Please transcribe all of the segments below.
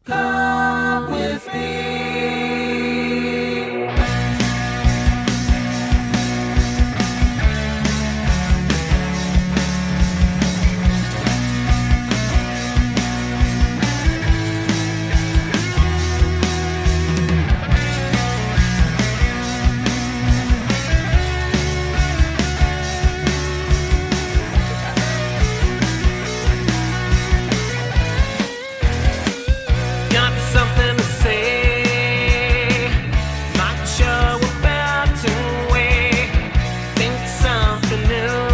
Come with me. Got something to say, might show about to wait. Think something new,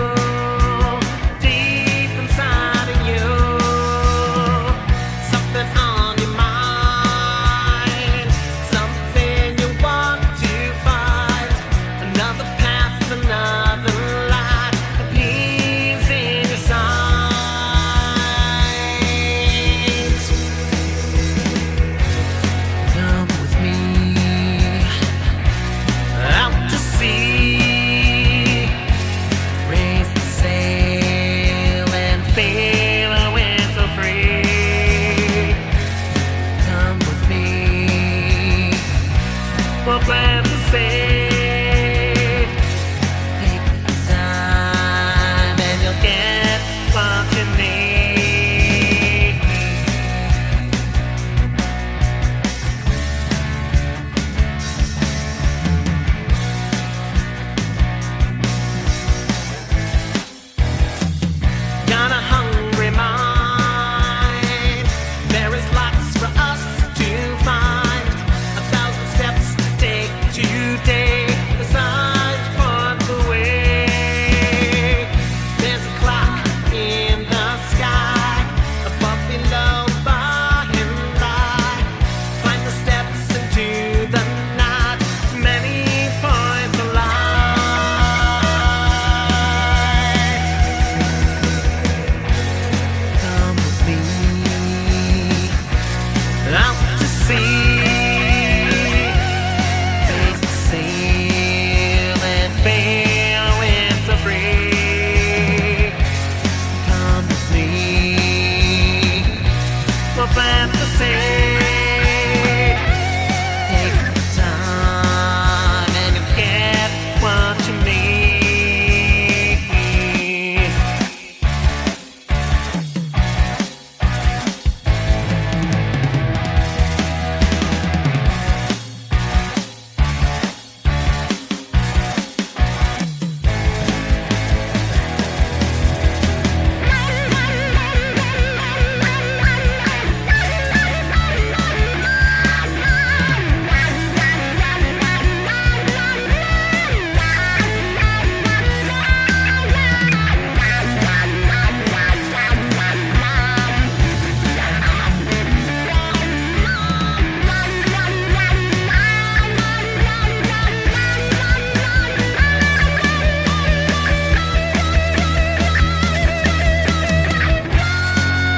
deep inside of you. Something on your mind, something you want to find. Another path, another light, a peace in your sight. Come with me out to sea. Raise the sail and feel our winds so free. Come with me, we'll plan to save. Take the time and you'll get what you need. Got a hungry mind. There is lots for us to find. 1,000 steps to take today. The signs point the way. There's a clock in the sky, above, below, by and by. Find the steps into the night. Many points of light. Come with me out to sea. Face the sail and feel our winds so free. Come with me, we'll plant the seed. Take the time and you'll get what you need.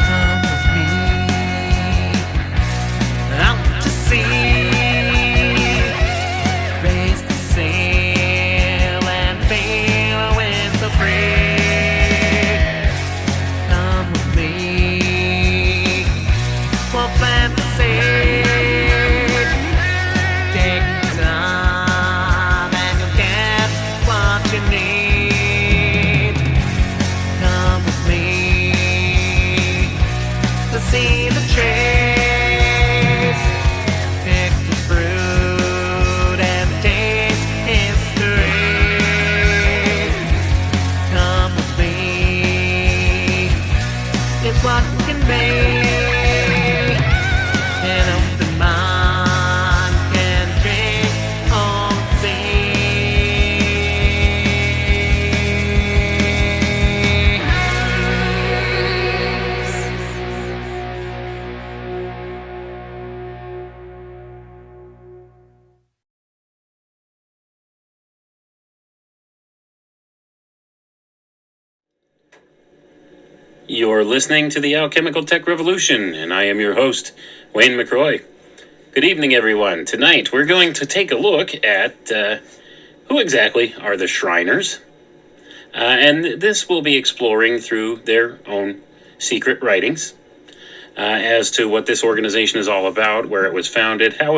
Come with me out to sea. Raise the sail and feel our winds so free. Come with me, we'll plant the seed. Take the time and you'll get what you need. Come with me to see the trace. Pick the fruit and taste history. Come with me, it's what can make. An open mind can drink all the You're listening to the Alchemical Tech Revolution, and I am your host, Wayne McRoy. Good evening, everyone. Tonight, we're going to take a look at who exactly are the Shriners, and this will be exploring through their own secret writings. as to what this organization is all about, where it was founded, how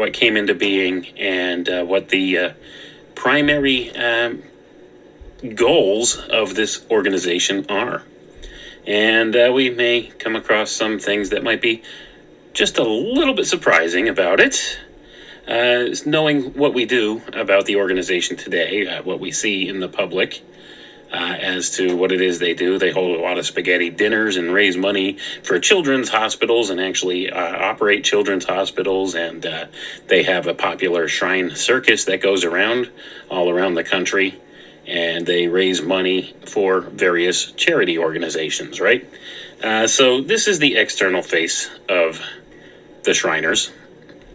it came into being, and what the primary goals of this organization are. And we may come across some things that might be just a little bit surprising about it. Knowing what we do about the organization today, what we see in the public, as to what it is they do. They hold a lot of spaghetti dinners and raise money for children's hospitals and actually operate children's hospitals. And they have a popular shrine circus that goes around all around the country. And they raise money for various charity organizations, right? So this is the external face of the Shriners.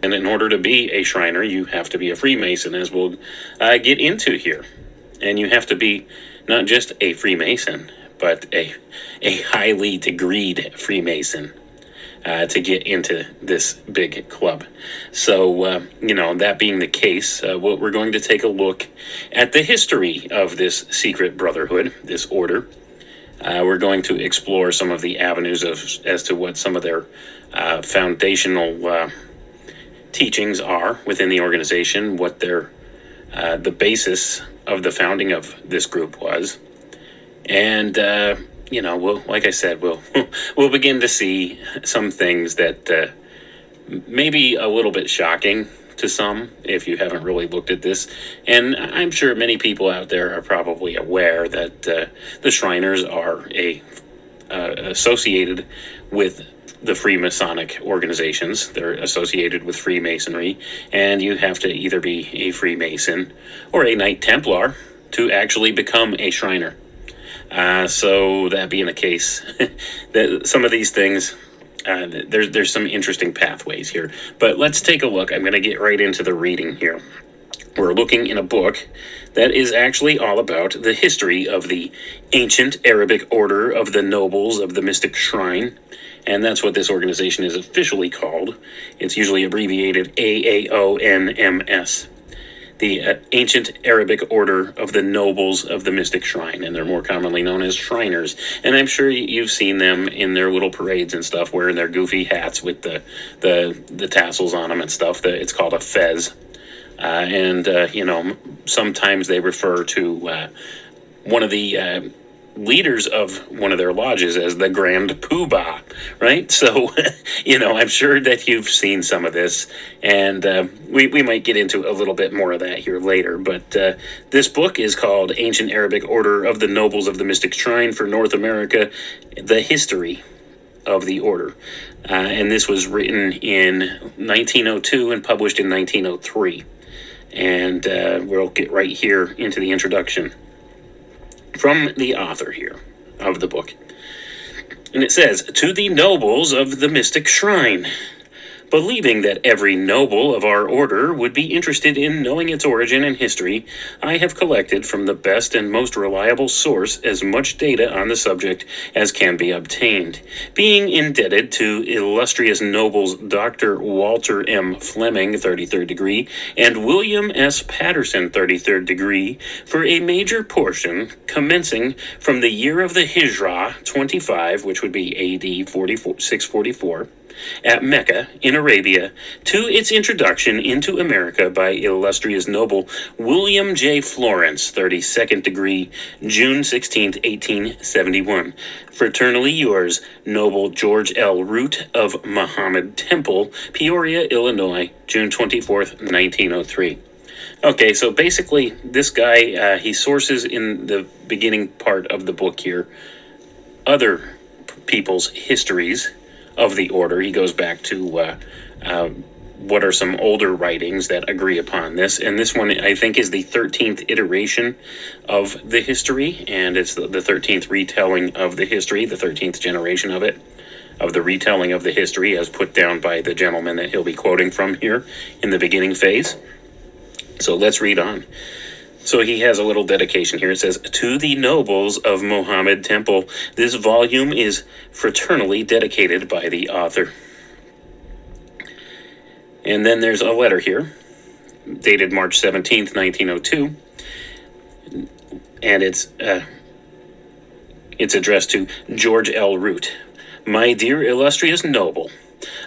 And in order to be a Shriner, you have to be a Freemason, as we'll get into here. And you have to be not just a Freemason, but a highly degreed Freemason to get into this big club. So, that being the case, we're going to take a look at the history of this secret brotherhood, this order. We're going to explore some of the avenues as to what some of their foundational teachings are within the organization, what their the basis of the founding of this group was, and we'll we'll begin to see some things that may be a little bit shocking to some if you haven't really looked at this. And I'm sure many people out there are probably aware that the Shriners are associated with the Freemasonic organizations. They're associated with Freemasonry, and you have to either be a Freemason or a Knight Templar to actually become a Shriner. So that being the case, that some of these things, there's some interesting pathways here. But let's take a look. I'm going to get right into the reading here. We're looking in a book that is actually all about the history of the ancient Arabic order of the nobles of the mystic shrine. And that's what this organization is officially called. It's usually abbreviated AAONMS. The Ancient Arabic Order of the Nobles of the Mystic Shrine, and they're more commonly known as Shriners. And I'm sure you've seen them in their little parades and stuff, wearing their goofy hats with the tassels on them and stuff. It's called a fez. Sometimes they refer to one of the leaders of one of their lodges as the Grand Poobah, right? So, I'm sure that you've seen some of this, and we might get into a little bit more of that here later, but this book is called Ancient Arabic Order of the Nobles of the Mystic Shrine for North America, The History of the Order. And this was written in 1902 and published in 1903. And we'll get right here into the introduction from the author here of the book. And it says, "To the nobles of the mystic shrine. Believing that every noble of our order would be interested in knowing its origin and history, I have collected from the best and most reliable source as much data on the subject as can be obtained, being indebted to illustrious nobles Dr. Walter M. Fleming, 33rd degree, and William S. Patterson, 33rd degree, for a major portion, commencing from the year of the Hijrah, 25, which would be AD 644, at Mecca, in Arabia, to its introduction into America by illustrious noble William J. Florence, 32nd degree, June 16, 1871. Fraternally yours, noble George L. Root of Mohammed Temple, Peoria, Illinois, June 24th, 1903. Okay, so basically, this guy, he sources in the beginning part of the book here other people's histories of the order. He goes back to what are some older writings that agree upon this, and this one I think is the 13th iteration of the history, and it's the 13th retelling of the history, the 13th generation of it, of the retelling of the history as put down by the gentleman that he'll be quoting from here in the beginning phase. So let's read on. So he has a little dedication here. It says, "To the nobles of Mohammed Temple, this volume is fraternally dedicated by the author." And then there's a letter here, dated March 17th, 1902, and it's addressed to George L. Root. My dear illustrious noble,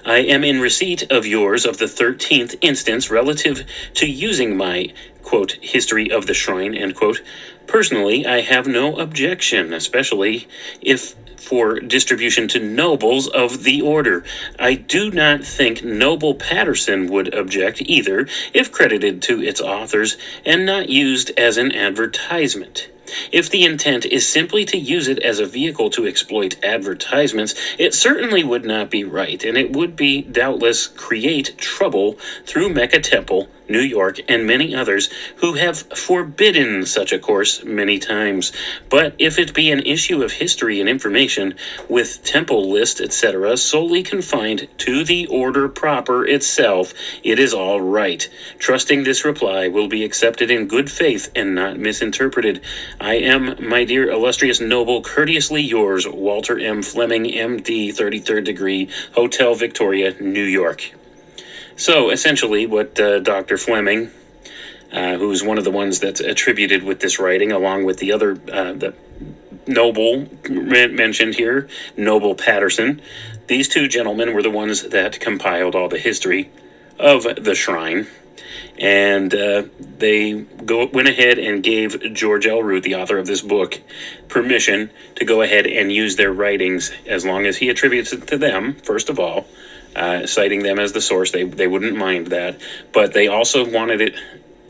I am in receipt of yours of the 13th instance relative to using my, quote, history of the shrine, end quote. Personally, I have no objection, especially if for distribution to nobles of the order. I do not think Noble Patterson would object either, if credited to its authors and not used as an advertisement. If the intent is simply to use it as a vehicle to exploit advertisements, it certainly would not be right, and it would be doubtless create trouble through Mecca Temple, New York, and many others who have forbidden such a course many times. But if it be an issue of history and information, with temple list, etc., solely confined to the order proper itself, it is all right. Trusting this reply will be accepted in good faith and not misinterpreted. I am, my dear illustrious noble, courteously yours, Walter M. Fleming, M.D., 33rd degree, Hotel Victoria, New York. So, essentially, what Dr. Fleming, who's one of the ones that's attributed with this writing, along with the other, the Noble mentioned here, Noble Patterson, these two gentlemen were the ones that compiled all the history of the shrine. And they went ahead and gave George L. Root, the author of this book, permission to go ahead and use their writings as long as he attributes it to them, first of all, citing them as the source. They wouldn't mind that. But they also wanted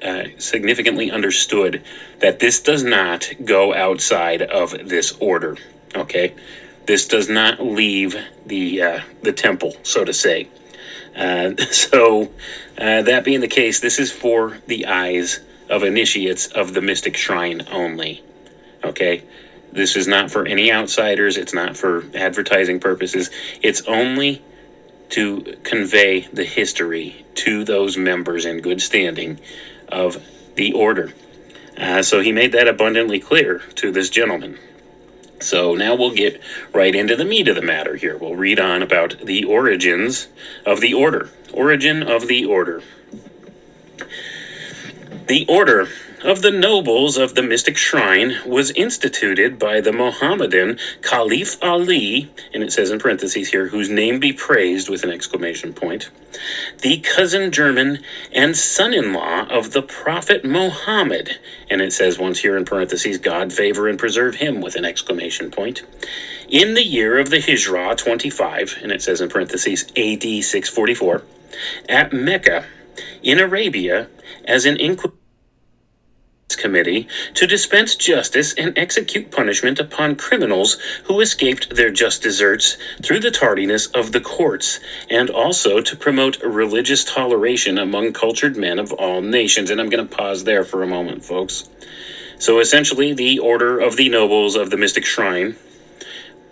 it significantly understood that this does not go outside of this order, okay? This does not leave the temple, so to say. So, that being the case, this is for the eyes of initiates of the Mystic Shrine only. Okay? This is not for any outsiders. It's not for advertising purposes. It's only to convey the history to those members in good standing of the order. So he made that abundantly clear to this gentleman. So now we'll get right into the meat of the matter here. We'll read on about the origins of the order. Origin of the order. The order of the nobles of the Mystic Shrine was instituted by the Mohammedan Caliph Ali, and it says in parentheses here, whose name be praised with an exclamation point, the cousin German and son-in-law of the Prophet Muhammad, and it says once here in parentheses, God favor and preserve him with an exclamation point, in the year of the Hijrah 25, and it says in parentheses, AD 644, at Mecca, in Arabia, as an committee to dispense justice and execute punishment upon criminals who escaped their just deserts through the tardiness of the courts, and also to promote religious toleration among cultured men of all nations. And I'm going to pause there for a moment, folks. So essentially, the Order of the Nobles of the Mystic Shrine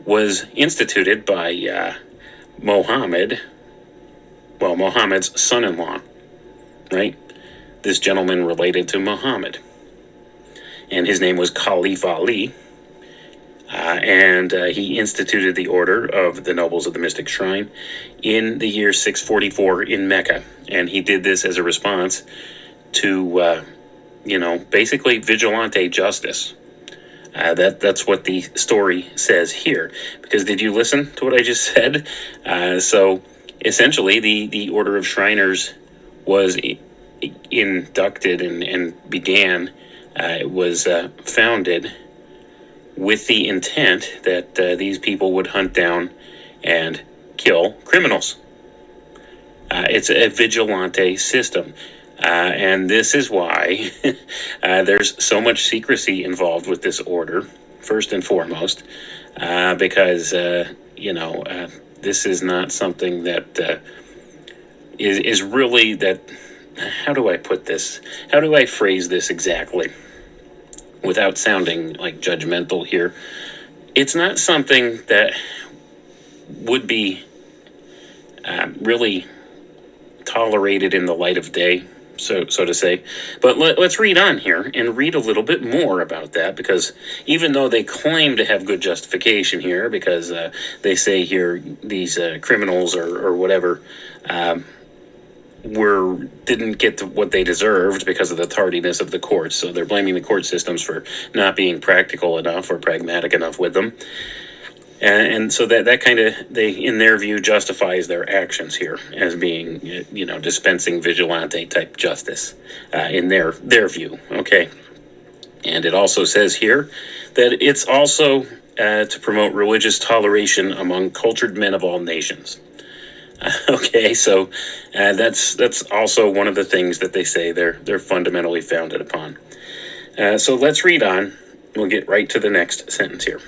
was instituted by Muhammad's son-in-law, right? This gentleman related to Muhammad. And his name was Caliph Ali, and he instituted the Order of the Nobles of the Mystic Shrine in the year 644 in Mecca. And he did this as a response to, basically vigilante justice. That's what the story says here. Because did you listen to what I just said? So essentially, the Order of Shriners was inducted and began. It was founded with the intent that these people would hunt down and kill criminals. It's a vigilante system. And this is why there's so much secrecy involved with this order, first and foremost, because, this is not something that is really that... How do I put this? How do I phrase this exactly without sounding like judgmental here? It's not something that would be really tolerated in the light of day, so to say. But let's read on here and read a little bit more about that, because even though they claim to have good justification here, because they say here these criminals or whatever didn't get to what they deserved because of the tardiness of the courts. So they're blaming the court systems for not being practical enough or pragmatic enough with them. And so that kind of, they, in their view, justifies their actions here as being, dispensing vigilante type justice in their view. Okay. And it also says here that it's also to promote religious toleration among cultured men of all nations. Okay, so that's also one of the things that they say they're fundamentally founded upon. So let's read on. We'll get right to the next sentence here.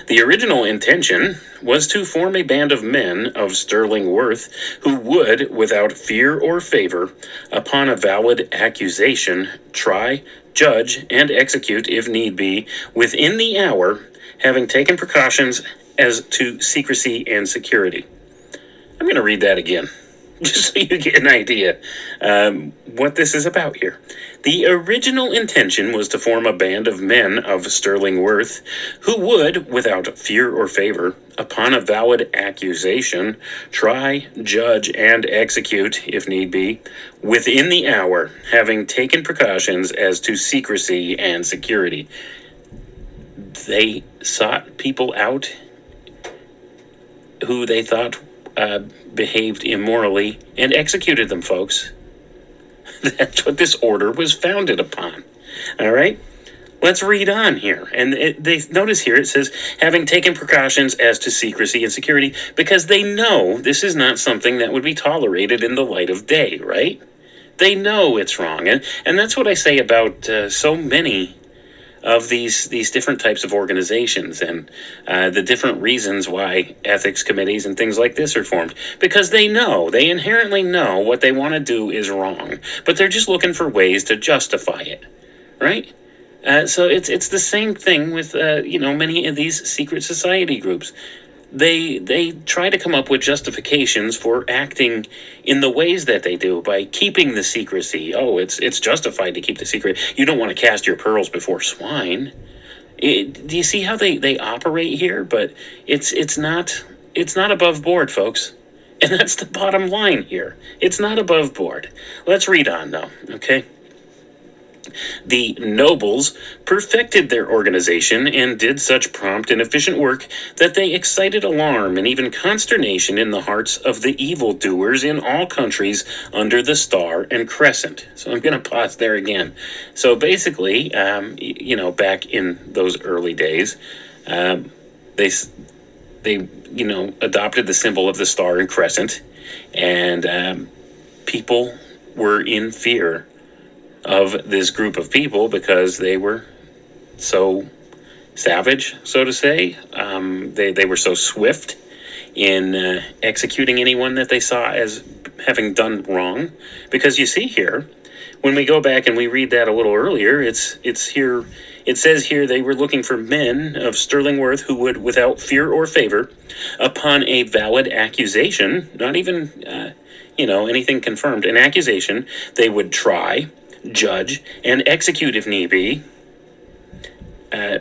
The original intention was to form a band of men of sterling worth who would, without fear or favor, upon a valid accusation, try, judge, and execute, if need be, within the hour, having taken precautions as to secrecy and security. I'm going to read that again, just so you get an idea what this is about here. The original intention was to form a band of men of sterling worth who would, without fear or favor, upon a valid accusation, try, judge, and execute, if need be, within the hour, having taken precautions as to secrecy and security. They sought people out who they thought behaved immorally and executed them, folks. That's what this order was founded upon. All right? Let's read on here. And they notice here it says, having taken precautions as to secrecy and security, because they know this is not something that would be tolerated in the light of day, right? They know it's wrong. And that's what I say about so many of these different types of organizations and the different reasons why ethics committees and things like this are formed. Because they inherently know what they want to do is wrong, but they're just looking for ways to justify it, right? So it's the same thing with, many of these secret society groups. They try to come up with justifications for acting in the ways that they do by keeping the secrecy. Oh, it's justified to keep the secret. You don't want to cast your pearls before swine. Do you see how they operate here? But it's not above board, folks. And that's the bottom line here. It's not above board. Let's read on, though, okay? The nobles perfected their organization and did such prompt and efficient work that they excited alarm and even consternation in the hearts of the evildoers in all countries under the star and crescent. So I'm going to pause there again. So basically, back in those early days, they adopted the symbol of the star and crescent, and people were in fear of this group of people because they were so savage, so to say. They were so swift in executing anyone that they saw as having done wrong. Because you see here, when we go back and we read that a little earlier, it's here. It says here they were looking for men of sterling worth who would, without fear or favor, upon a valid accusation, not even anything confirmed, an accusation, they would try, judge, and execute if need be,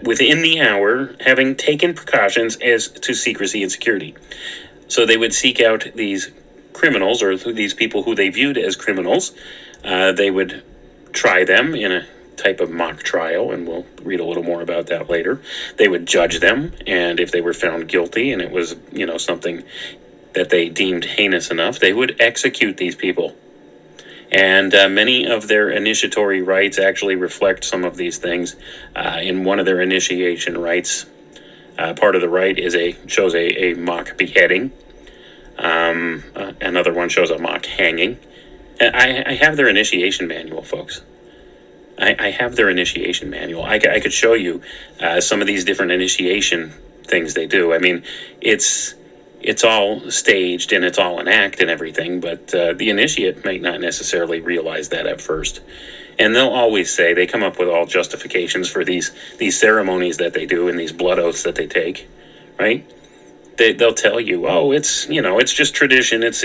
within the hour, having taken precautions as to secrecy and security. So they would seek out these criminals, or these people who they viewed as criminals. They would try them in a type of mock trial, and we'll read a little more about that later. They would judge them, and if they were found guilty and it was, something that they deemed heinous enough, they would execute these people. And many of their initiatory rites actually reflect some of these things. In one of their initiation rites, part of the rite shows a mock beheading. Another one shows a mock hanging. I have their initiation manual, folks. I have their initiation manual. I could show you some of these different initiation things they do. I mean, it's all staged and it's all an act and everything, but the initiate might not necessarily realize that at first. And they'll always say, they come up with all justifications for these ceremonies that they do and these blood oaths that they take, right? They'll tell you, oh, it's just tradition. It's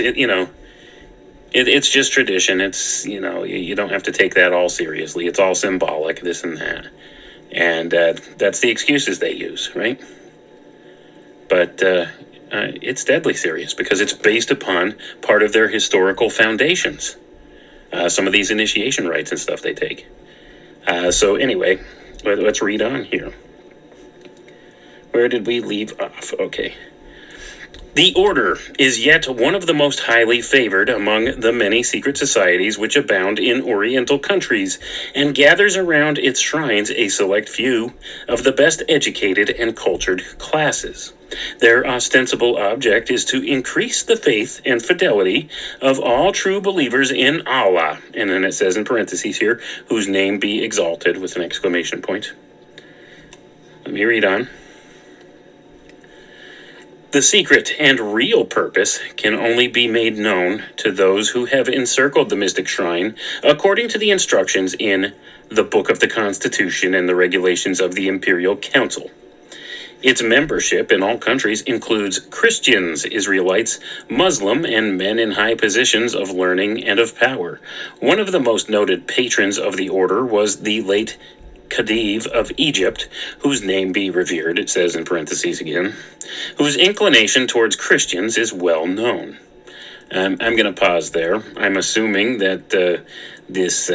just tradition. It's, you don't have to take that all seriously. It's all symbolic, this and that. And that's the excuses they use, right? But it's deadly serious because it's based upon part of their historical foundations. Some of these initiation rites and stuff they take. So anyway, let's read on here. Where did we leave off? Okay. The order is yet one of the most highly favored among the many secret societies which abound in Oriental countries, and gathers around its shrines a select few of the best educated and cultured classes. Their ostensible object is to increase the faith and fidelity of all true believers in Allah, and then it says in parentheses here, whose name be exalted, with an exclamation point. Let me read on. The secret and real purpose can only be made known to those who have encircled the mystic shrine according to the instructions in the Book of the Constitution and the regulations of the Imperial Council. Its membership in all countries includes Christians, Israelites, Muslim, and men in high positions of learning and of power. One of the most noted patrons of the order was the late Khedive of Egypt, whose name be revered, it says in parentheses again, whose inclination towards Christians is well known. I'm going to pause there. I'm assuming that this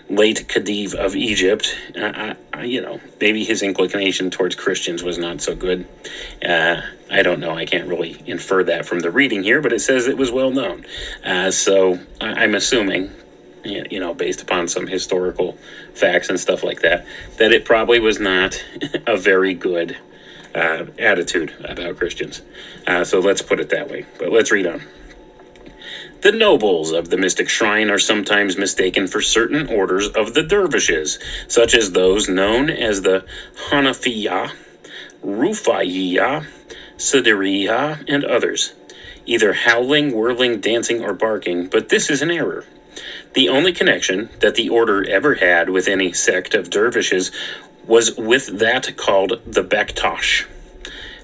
late Khedive of Egypt, maybe his inclination towards Christians was not so good. I don't know. I can't really infer that from the reading here, but it says it was well known. So I'm assuming, based upon some historical facts and stuff like that, that it probably was not a very good attitude about Christians. So let's put it that way. But let's read on. The nobles of the mystic shrine are sometimes mistaken for certain orders of the dervishes, such as those known as the Hanafiya, Rufaiya, Sidiriya, and others, either howling, whirling, dancing, or barking, but this is an error. The only connection that the order ever had with any sect of dervishes was with that called the Bektash.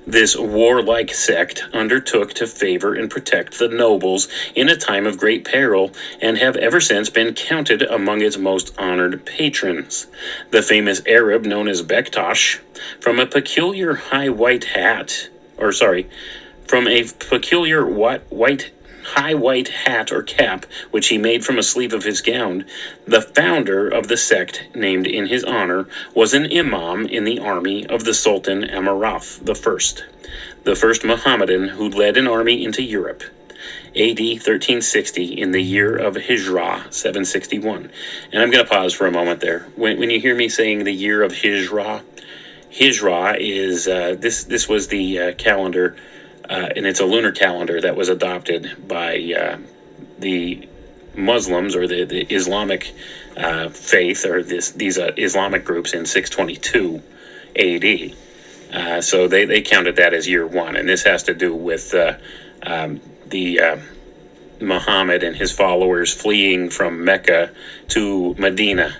This warlike sect undertook to favor and protect the nobles in a time of great peril, and have ever since been counted among its most honored patrons. The famous Arab known as Bektash, from a peculiar high white hat or cap which he made from a sleeve of his gown, the founder of the sect named in his honor was an imam in the army of the Sultan Amurath the first Mohammedan who led an army into Europe, AD 1360, in the year of Hijrah 761. And I'm going to pause for a moment there. When you hear me saying the year of Hijrah is this was the calendar. And it's a lunar calendar that was adopted by the Muslims, or the Islamic faith, or these Islamic groups, in 622 AD. So they counted that as year one, and this has to do with Muhammad and his followers fleeing from Mecca to Medina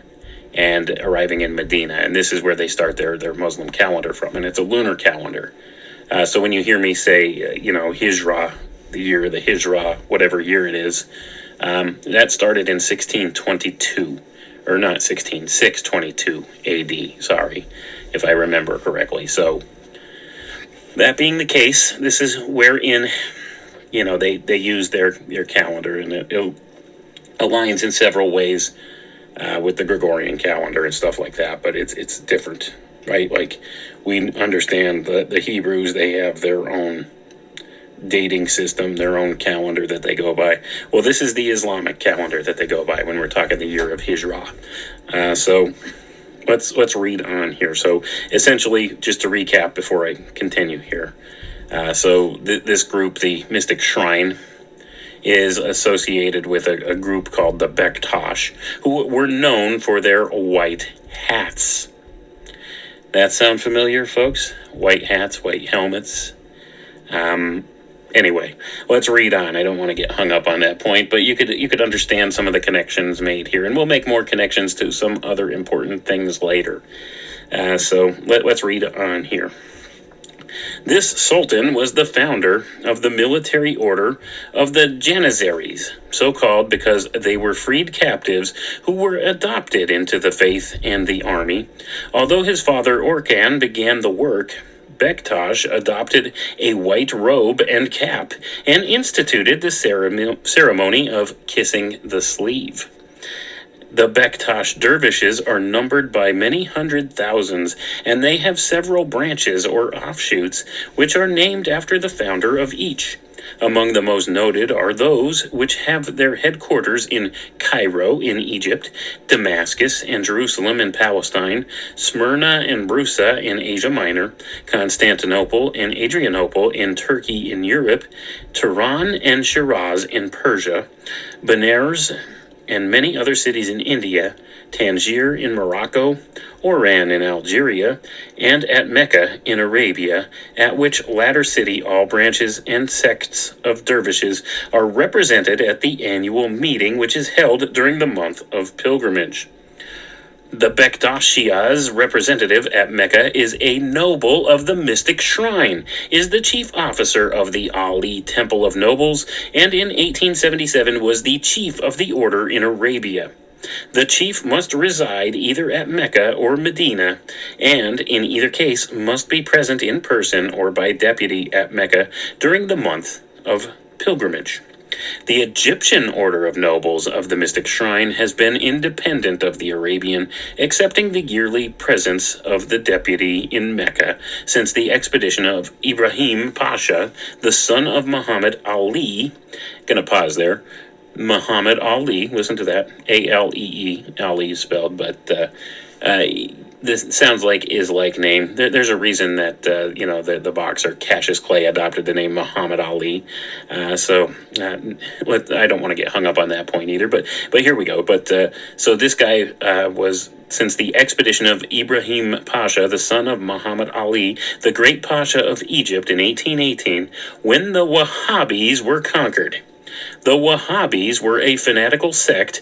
and arriving in Medina, and this is where they start their Muslim calendar from, and it's a lunar calendar. So when you hear me say, Hijrah, the year of the Hijrah, whatever year it is, that started in 1622, or not 622 AD, sorry, if I remember correctly. So that being the case, this is wherein, they use their calendar, and it aligns in several ways with the Gregorian calendar and stuff like that, but it's different. Right, like we understand the Hebrews, they have their own dating system, their own calendar that they go by. Well, this is the Islamic calendar that they go by when we're talking the year of Hijrah. So let's read on here. So essentially, just to recap before I continue here. This group, the Mystic Shrine, is associated with a group called the Bektash, who were known for their white hats. That sound familiar, folks? White hats, white helmets. Anyway, let's read on. I don't want to get hung up on that point, but you could understand some of the connections made here, and we'll make more connections to some other important things later. So let's read on here. This sultan was the founder of the military order of the Janissaries, so called because they were freed captives who were adopted into the faith and the army. Although his father Orkan began the work, Bektash adopted a white robe and cap and instituted the ceremony of kissing the sleeve. The Bektash dervishes are numbered by many hundred thousands, and they have several branches or offshoots, which are named after the founder of each. Among the most noted are those which have their headquarters in Cairo in Egypt, Damascus and Jerusalem in Palestine, Smyrna and Brusa in Asia Minor, Constantinople and Adrianople in Turkey in Europe, Tehran and Shiraz in Persia, Benares and many other cities in India, Tangier in Morocco, Oran in Algeria, and at Mecca in Arabia, at which latter city all branches and sects of dervishes are represented at the annual meeting which is held during the month of pilgrimage. The Bektashiah's representative at Mecca is a noble of the mystic shrine, is the chief officer of the Ali Temple of Nobles, and in 1877 was the chief of the order in Arabia. The chief must reside either at Mecca or Medina, and in either case must be present in person or by deputy at Mecca during the month of pilgrimage. The Egyptian order of nobles of the mystic shrine has been independent of the Arabian, excepting the yearly presence of the deputy in Mecca since the expedition of Ibrahim Pasha, the son of Muhammad Ali. Gonna pause there. Muhammad Ali, listen to that, A-L-E-E, Ali spelled, but this sounds like is-like name. There's a reason that, the boxer Cassius Clay adopted the name Muhammad Ali. I don't want to get hung up on that point either, but here we go. But so this guy was, since the expedition of Ibrahim Pasha, the son of Muhammad Ali, the great Pasha of Egypt in 1818, when the Wahhabis were conquered. The Wahhabis were a fanatical sect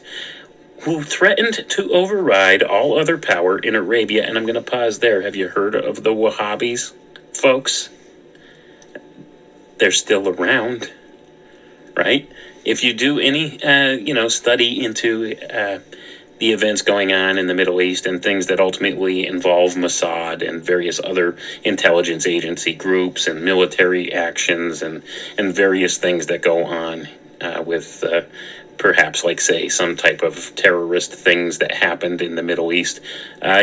who threatened to override all other power in Arabia. And I'm going to pause there. Have you heard of the Wahhabis, folks? They're still around, right? If you do any, study into the events going on in the Middle East and things that ultimately involve Mossad and various other intelligence agency groups and military actions and various things that go on with perhaps, like, say, some type of terrorist things that happened in the Middle East,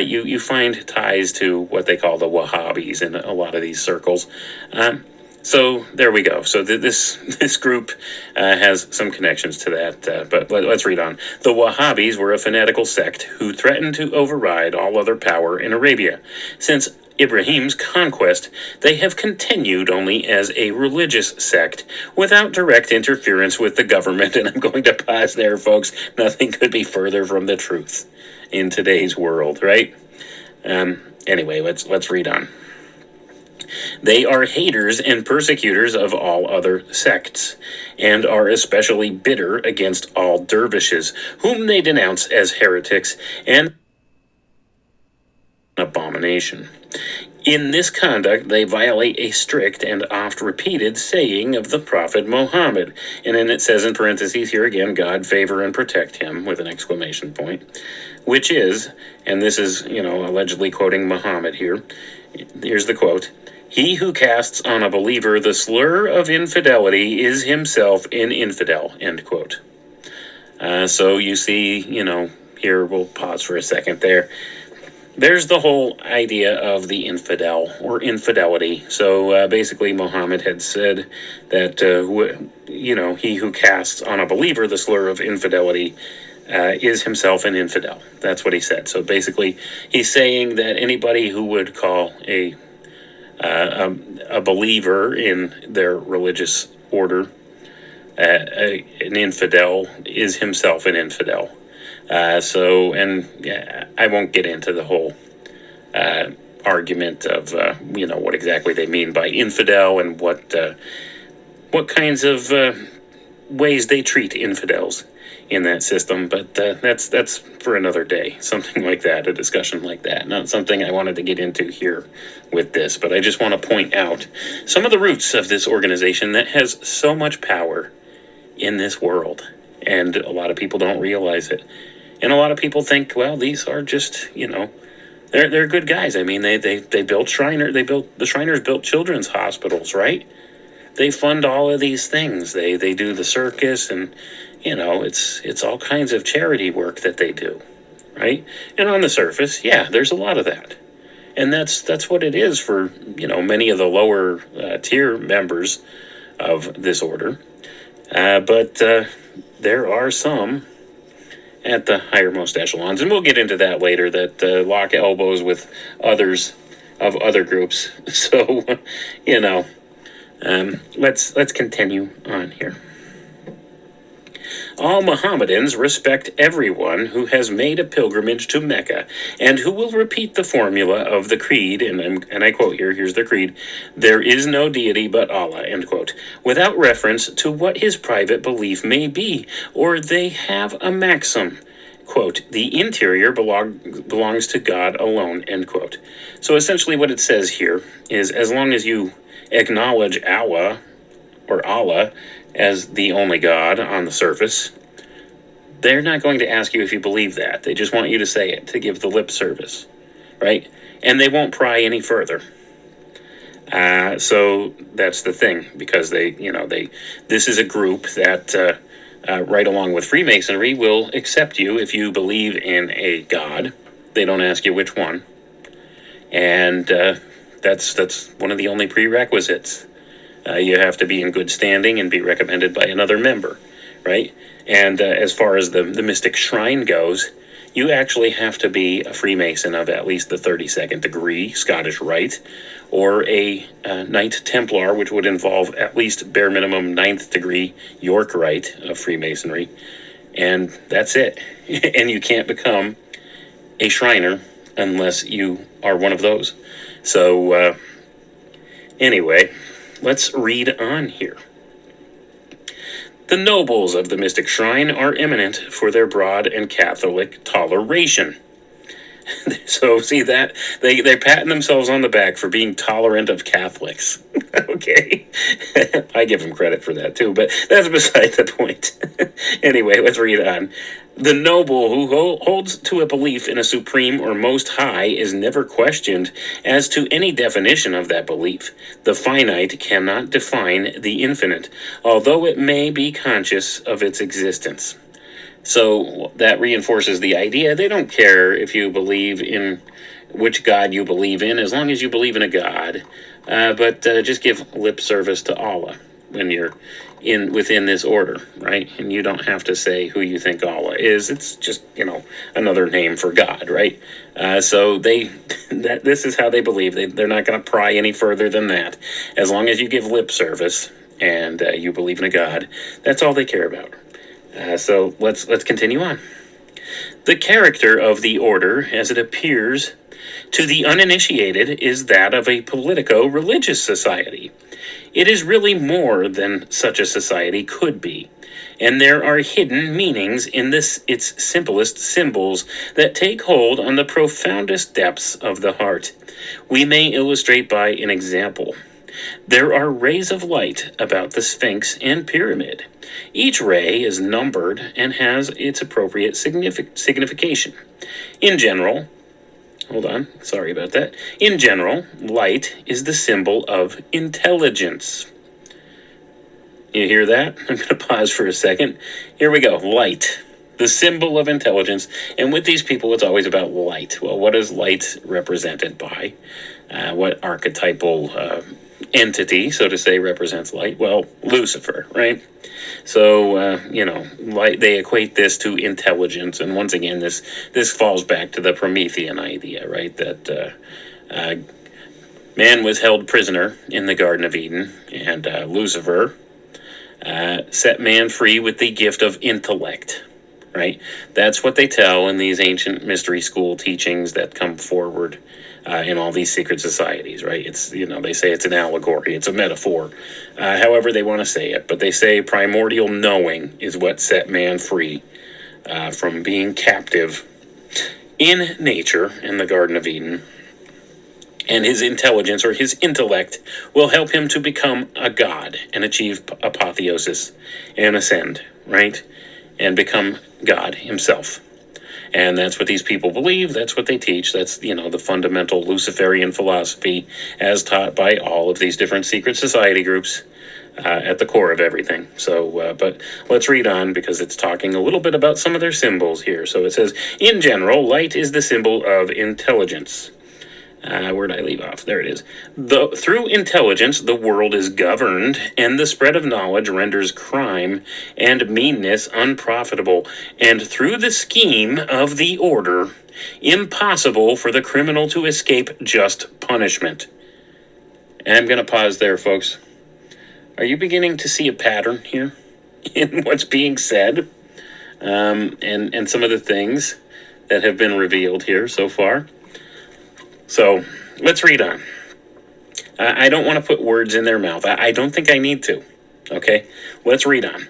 you find ties to what they call the Wahhabis in a lot of these circles. So there we go. So this group has some connections to that, but let's read on. The Wahhabis were a fanatical sect who threatened to override all other power in Arabia. Since Ibrahim's conquest, they have continued only as a religious sect, without direct interference with the government, and I'm going to pause there, folks. Nothing could be further from the truth in today's world, right? Anyway, let's read on. They are haters and persecutors of all other sects, and are especially bitter against all dervishes, whom they denounce as heretics and abomination. In this conduct, they violate a strict and oft-repeated saying of the Prophet Muhammad. And then it says in parentheses here again, God favor and protect him, with an exclamation point, which is, and this is, allegedly quoting Muhammad here. Here's the quote. He who casts on a believer the slur of infidelity is himself an infidel, end quote. So you see, here we'll pause for a second there. There's the whole idea of the infidel or infidelity. So basically Muhammad had said that, he who casts on a believer the slur of infidelity is himself an infidel. That's what he said. So basically he's saying that anybody who would call a believer in their religious order an infidel is himself an infidel. I won't get into the whole argument of what exactly they mean by infidel and what kinds of ways they treat infidels in that system, but that's for another day. Something like that, a discussion like that. Not something I wanted to get into here with this, but I just want to point out some of the roots of this organization that has so much power in this world, and a lot of people don't realize it. And a lot of people think, well, these are just, they're good guys. I mean, they built the Shriners built children's hospitals, right? They fund all of these things. They do the circus and, it's all kinds of charity work that they do, right? And on the surface, yeah, there's a lot of that. And that's what it is for, many of the lower tier members of this order. But there are some at the highermost echelons, and we'll get into that later, that lock elbows with others of other groups. So, let's continue on here. All Mohammedans respect everyone who has made a pilgrimage to Mecca and who will repeat the formula of the creed, and I quote here, here's the creed, "There is no deity but Allah," end quote, without reference to what his private belief may be, or they have a maxim, quote, "The interior belongs to God alone," end quote. So essentially what it says here is, as long as you acknowledge Allah as the only God on the surface, they're not going to ask you if you believe that. They just want you to say it, to give the lip service, right? And they won't pry any further. So that's the thing, because this is a group that, right along with Freemasonry, will accept you if you believe in a God. They don't ask you which one. And that's one of the only prerequisites. You have to be in good standing and be recommended by another member, right? And as far as the mystic shrine goes, you actually have to be a Freemason of at least the 32nd degree, Scottish Rite, or a Knight Templar, which would involve at least bare minimum 9th degree York Rite of Freemasonry. And that's it. And you can't become a Shriner unless you are one of those. So, anyway, let's read on here. The nobles of the mystic shrine are eminent for their broad and Catholic toleration. So see that? They're patting themselves on the back for being tolerant of Catholics. Okay. I give them credit for that too, but that's beside the point. Anyway, let's read on. The noble who holds to a belief in a supreme or most high is never questioned as to any definition of that belief. The finite cannot define the infinite, although it may be conscious of its existence. So that reinforces the idea. They don't care if you believe in which God you believe in, as long as you believe in a God. But just give lip service to Allah when you're within this order, right? And you don't have to say who you think Allah is. It's just, another name for God, right? So this is how they believe. They're not going to pry any further than that. As long as you give lip service and you believe in a God, that's all they care about. So let's continue on. The character of the order, as it appears to the uninitiated, is that of a politico-religious society. It is really more than such a society could be, and there are hidden meanings in its simplest symbols that take hold on the profoundest depths of the heart. We may illustrate by an example. There are rays of light about the Sphinx and pyramid. Each ray is numbered and has its appropriate signification. In general, In general, light is the symbol of intelligence. You hear that? I'm going to pause for a second. Here we go. Light, the symbol of intelligence. And with these people, it's always about light. Well, what is light represented by? What archetypal entity, so to say, represents light? Well, Lucifer, right? So, light, they equate this to intelligence. And once again, this falls back to the Promethean idea, right? That man was held prisoner in the Garden of Eden, and Lucifer set man free with the gift of intellect, right? That's what they tell in these ancient mystery school teachings that come forward in all these secret societies, right? It's, they say it's an allegory, it's a metaphor, however they want to say it, but they say primordial knowing is what set man free from being captive in nature in the Garden of Eden. And his intelligence, or his intellect, will help him to become a god and achieve apotheosis and ascend, right? And become God himself. And that's what these people believe. That's what they teach. That's, the fundamental Luciferian philosophy as taught by all of these different secret society groups at the core of everything. So, but let's read on because it's talking a little bit about some of their symbols here. So it says, in general, light is the symbol of intelligence. Where did I leave off? There it is. Through intelligence, the world is governed, and the spread of knowledge renders crime and meanness unprofitable, and through the scheme of the order, impossible for the criminal to escape just punishment. And I'm going to pause there, folks. Are you beginning to see a pattern here in what's being said, and some of the things that have been revealed here so far? So let's read on. I don't want to put words in their mouth. I don't think I need to. Okay, let's read on.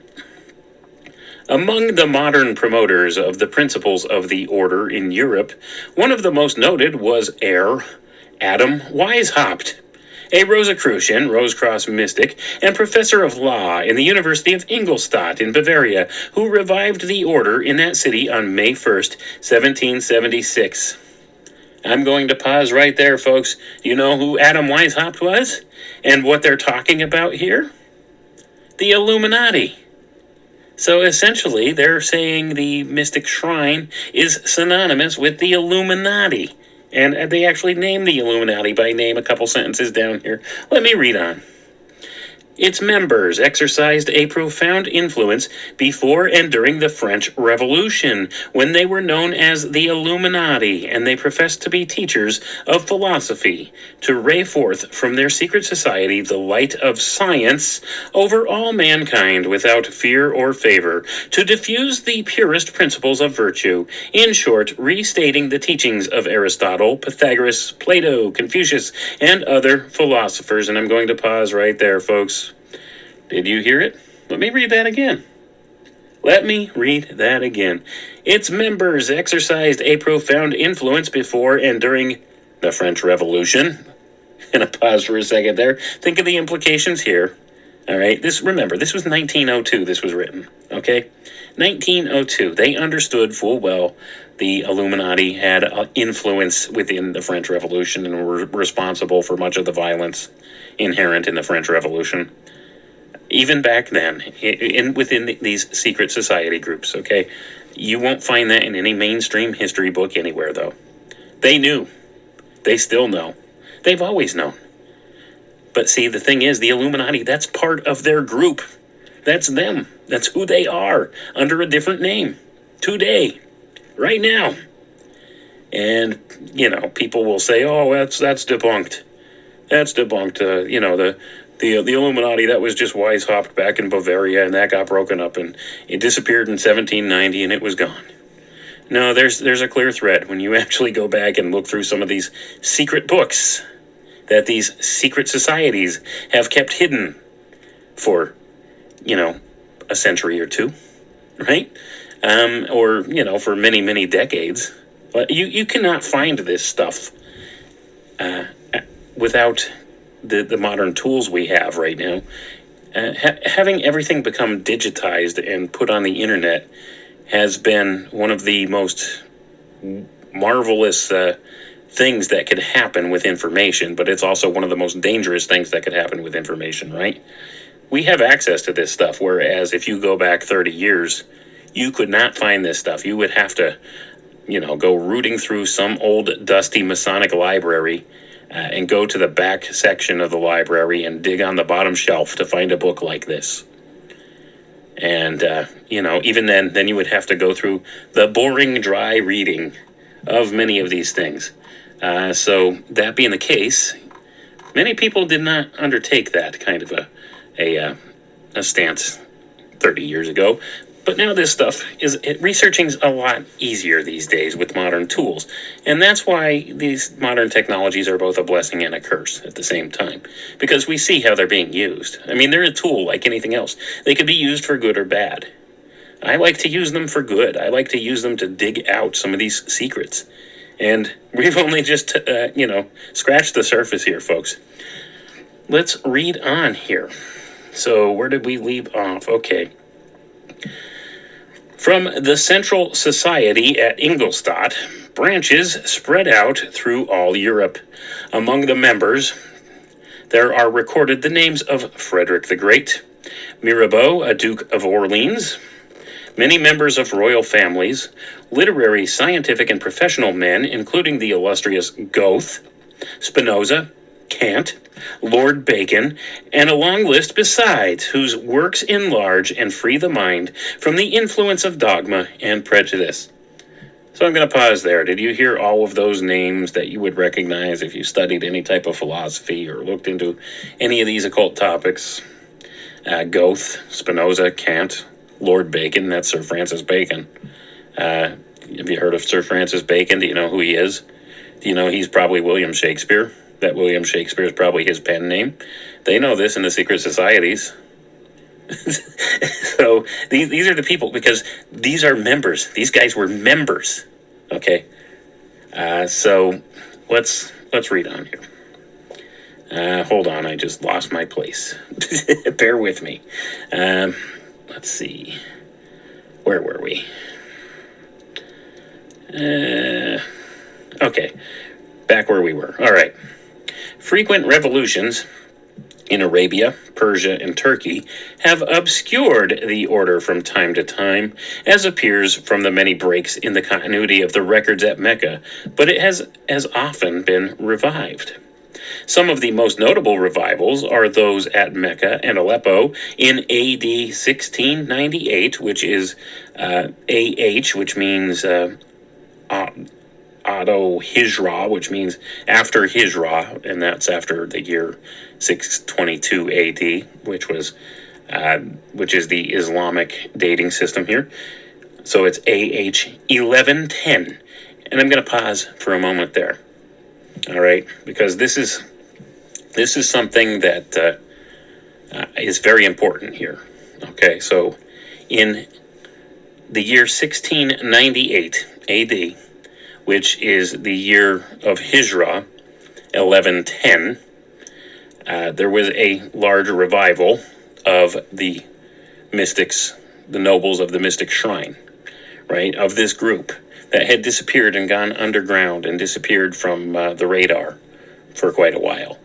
Among the modern promoters of the principles of the order in Europe, one of the most noted was Herr Adam Weishaupt, a Rosicrucian, Rose-Cross mystic, and professor of law in the University of Ingolstadt in Bavaria, who revived the order in that city on May 1st, 1776. I'm going to pause right there, folks. You know who Adam Weishaupt was? And what they're talking about here? The Illuminati. So essentially, they're saying the mystic shrine is synonymous with the Illuminati. And they actually name the Illuminati by name a couple sentences down here. Let me read on. Its members exercised a profound influence before and during the French Revolution, when they were known as the Illuminati, and they professed to be teachers of philosophy, to ray forth from their secret society the light of science over all mankind without fear or favor, to diffuse the purest principles of virtue, in short, restating the teachings of Aristotle, Pythagoras, Plato, Confucius, and other philosophers. And I'm going to pause right there, folks. Did you hear it? Let me read that again. Let me read that again. Its members exercised a profound influence before and during the French Revolution. And I pause for a second there. Think of the implications here. All right, remember, this was 1902 this was written, okay? 1902. They understood full well the Illuminati had influence within the French Revolution and were responsible for much of the violence inherent in the French Revolution. Even back then, within these secret society groups, okay? You won't find that in any mainstream history book anywhere, though. They knew. They still know. They've always known. But see, the thing is, the Illuminati, that's part of their group. That's them. That's who they are, under a different name. Today. Right now. And, people will say, oh, that's debunked. That's debunked. The Illuminati, that was just Weishaupt back in Bavaria, and that got broken up, and it disappeared in 1790, and it was gone. No, there's a clear thread when you actually go back and look through some of these secret books that these secret societies have kept hidden for, a century or two, right? Or for many, many decades. But you cannot find this stuff without the modern tools we have right now. Having everything become digitized and put on the internet has been one of the most marvelous things that could happen with information, but it's also one of the most dangerous things that could happen with information, right? We have access to this stuff, whereas if you go back 30 years, you could not find this stuff. You would have to, go rooting through some old dusty Masonic library and go to the back section of the library and dig on the bottom shelf to find a book like this. And, even then you would have to go through the boring, dry reading of many of these things. So that being the case, many people did not undertake that kind of a stance 30 years ago. But now this stuff researching's a lot easier these days with modern tools. And that's why these modern technologies are both a blessing and a curse at the same time. Because we see how they're being used. I mean, they're a tool like anything else. They could be used for good or bad. I like to use them for good. I like to use them to dig out some of these secrets. And we've only just, scratched the surface here, folks. Let's read on here. So where did we leave off? Okay. From the Central Society at Ingolstadt, branches spread out through all Europe. Among the members, there are recorded the names of Frederick the Great, Mirabeau, a Duke of Orleans, many members of royal families, literary, scientific, and professional men, including the illustrious Goethe, Spinoza, Kant, Lord Bacon, and a long list besides, whose works enlarge and free the mind from the influence of dogma and prejudice. So I'm going to pause there. Did you hear all of those names that you would recognize if you studied any type of philosophy or looked into any of these occult topics? Goethe, Spinoza, Kant, Lord Bacon, that's Sir Francis Bacon. Have you heard of Sir Francis Bacon? Do you know who he is? Do you know he's probably William Shakespeare? That William Shakespeare is probably his pen name. They know this in the secret societies. So these are the people, because these are members. These guys were members. Okay. So let's read on here. Hold on, I just lost my place. Bear with me. Let's see. Where were we? Okay. Back where we were. All right. Frequent revolutions in Arabia, Persia, and Turkey have obscured the order from time to time, as appears from the many breaks in the continuity of the records at Mecca, but it has as often been revived. Some of the most notable revivals are those at Mecca and Aleppo in AD 1698, which is AH, which means Auto Hijra, which means after Hijra, and that's after the year 622 AD, which is the Islamic dating system here. So it's AH 1110, and I'm going to pause for a moment there. All right, because this is something that is very important here. Okay, so in the year 1698 AD, which is the year of Hijra, 1110, there was a large revival of the mystics, the nobles of the mystic shrine, right, of this group that had disappeared and gone underground and disappeared from the radar for quite a while.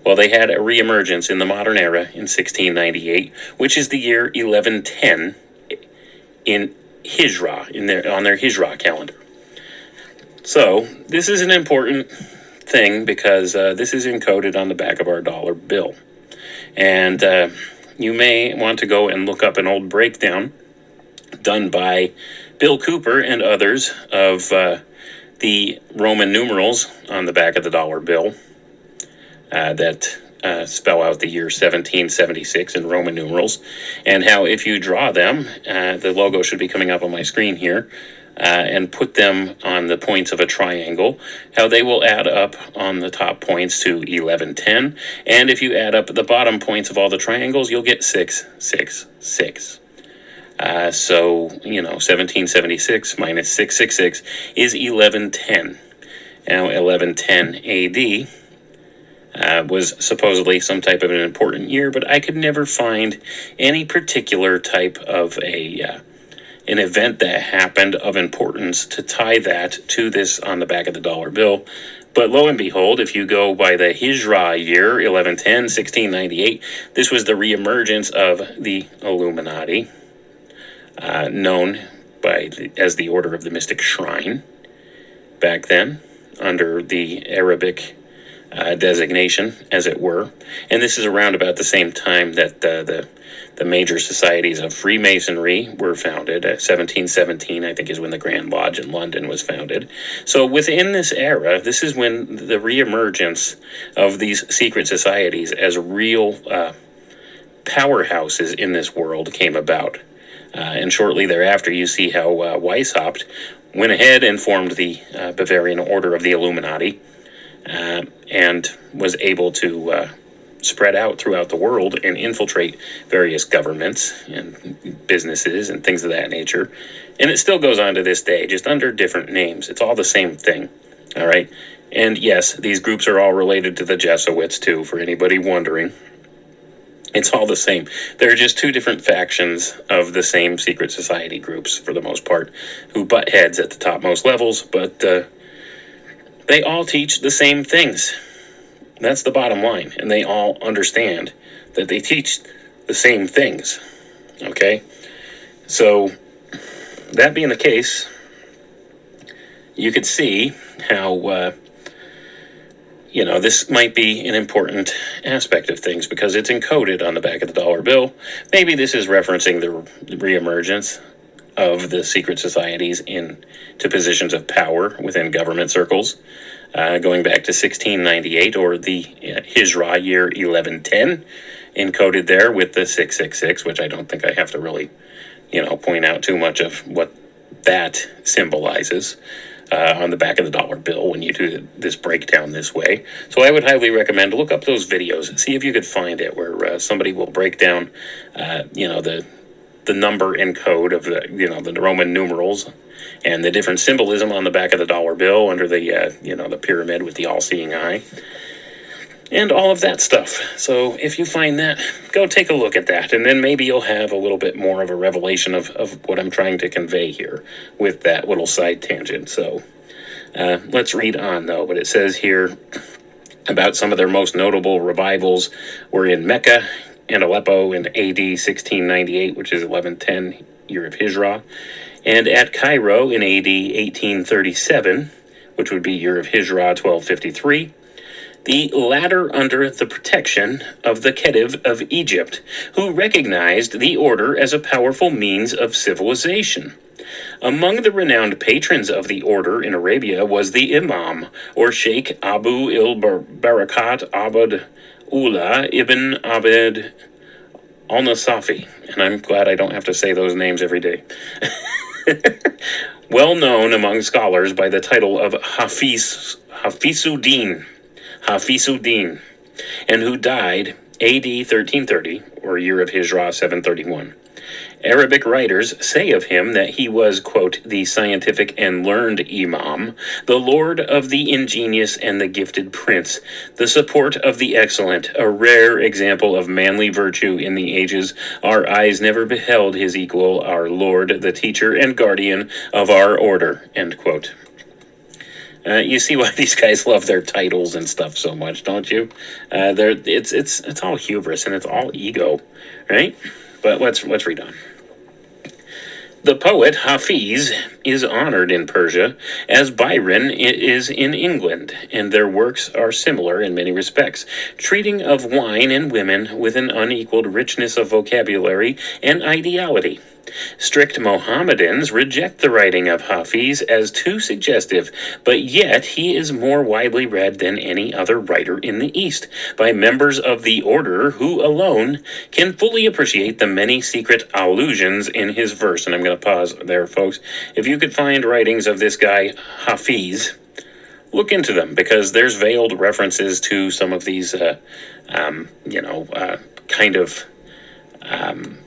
Well, they had a reemergence in the modern era in 1698, which is the year 1110 in Hijra, on their Hijra calendar. So, this is an important thing because this is encoded on the back of our dollar bill. And you may want to go and look up an old breakdown done by Bill Cooper and others of the Roman numerals on the back of the dollar bill that spell out the year 1776 in Roman numerals, and how if you draw them, the logo should be coming up on my screen here, and put them on the points of a triangle, how they will add up on the top points to 1110, and if you add up the bottom points of all the triangles, you'll get 666. So, 1776 minus 666 is 1110. Now, 1110 AD was supposedly some type of an important year, but I could never find any particular type of an event that happened of importance to tie that to this on the back of the dollar bill. But lo and behold, if you go by the Hijra year, 1110, 1698, this was the reemergence of the Illuminati, known as the Order of the Mystic Shrine, back then, under the Arabic designation, as it were. And this is around about the same time that the major societies of Freemasonry were founded. 1717, I think, is when the Grand Lodge in London was founded. So within this era, this is when the reemergence of these secret societies as real powerhouses in this world came about. And shortly thereafter, you see how Weishaupt went ahead and formed the Bavarian Order of the Illuminati, and was able to spread out throughout the world and infiltrate various governments and businesses and things of that nature. And it still goes on to this day, just under different names. It's all the same thing, all right? And yes, these groups are all related to the Jesuits, too, for anybody wondering. It's all the same. They're just two different factions of the same secret society groups, for the most part, who butt heads at the topmost levels, but they all teach the same things. That's the bottom line. And they all understand that they teach the same things. Okay? So, that being the case, you could see how, this might be an important aspect of things because it's encoded on the back of the dollar bill. Maybe this is referencing the reemergence of the secret societies into positions of power within government circles, going back to 1698, or the Hijra year 1110, encoded there with the 666, which I don't think I have to really, point out too much of what that symbolizes on the back of the dollar bill when you do this breakdown this way. So I would highly recommend to look up those videos, see if you could find it, where somebody will break down, the number and code of the Roman numerals and the different symbolism on the back of the dollar bill under the the pyramid with the all-seeing eye and all of that stuff. So if you find that, go take a look at that, and then maybe you'll have a little bit more of a revelation of what I'm trying to convey here with that little side tangent. So let's read on, though. But it says here about some of their most notable revivals were in Mecca and Aleppo in AD 1698, which is 1110, year of Hijra, and at Cairo in AD 1837, which would be year of Hijra 1253, the latter under the protection of the Khedive of Egypt, who recognized the order as a powerful means of civilization. Among the renowned patrons of the order in Arabia was the Imam, or Sheikh Abu il-Barakat Abd Ullah ibn Abd al-Nasafi, and I'm glad I don't have to say those names every day. Well known among scholars by the title of Hafisuddin, and who died AD 1330, or year of Hijra 731. Arabic writers say of him that he was, quote, the scientific and learned imam, the lord of the ingenious and the gifted prince, the support of the excellent, a rare example of manly virtue in the ages our eyes never beheld his equal, our lord, the teacher and guardian of our order, end quote. You see why these guys love their titles and stuff so much, don't you? It's all hubris and it's all ego, right? But let's read on. The poet Hafiz is honored in Persia as Byron is in England, and their works are similar in many respects, treating of wine and women with an unequaled richness of vocabulary and ideality. Strict Mohammedans reject the writing of Hafiz as too suggestive, but yet he is more widely read than any other writer in the East by members of the order who alone can fully appreciate the many secret allusions in his verse. And I'm going to pause there, folks. If you could find writings of this guy, Hafiz, look into them, because there's veiled references to some of these, kind of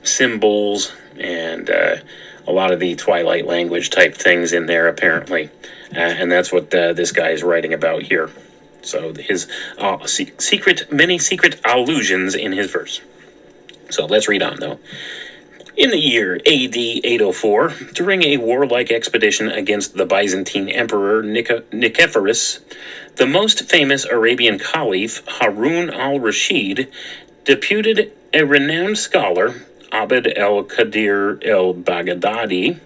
symbols and a lot of the Twilight language type things in there, apparently. And that's what this guy is writing about here. So his many secret allusions in his verse. So let's read on, though. In the year AD 804, during a warlike expedition against the Byzantine Emperor Nicephorus, the most famous Arabian caliph, Harun al-Rashid, deputed a renowned scholar, Abd el-Qadir el-Baghdadi,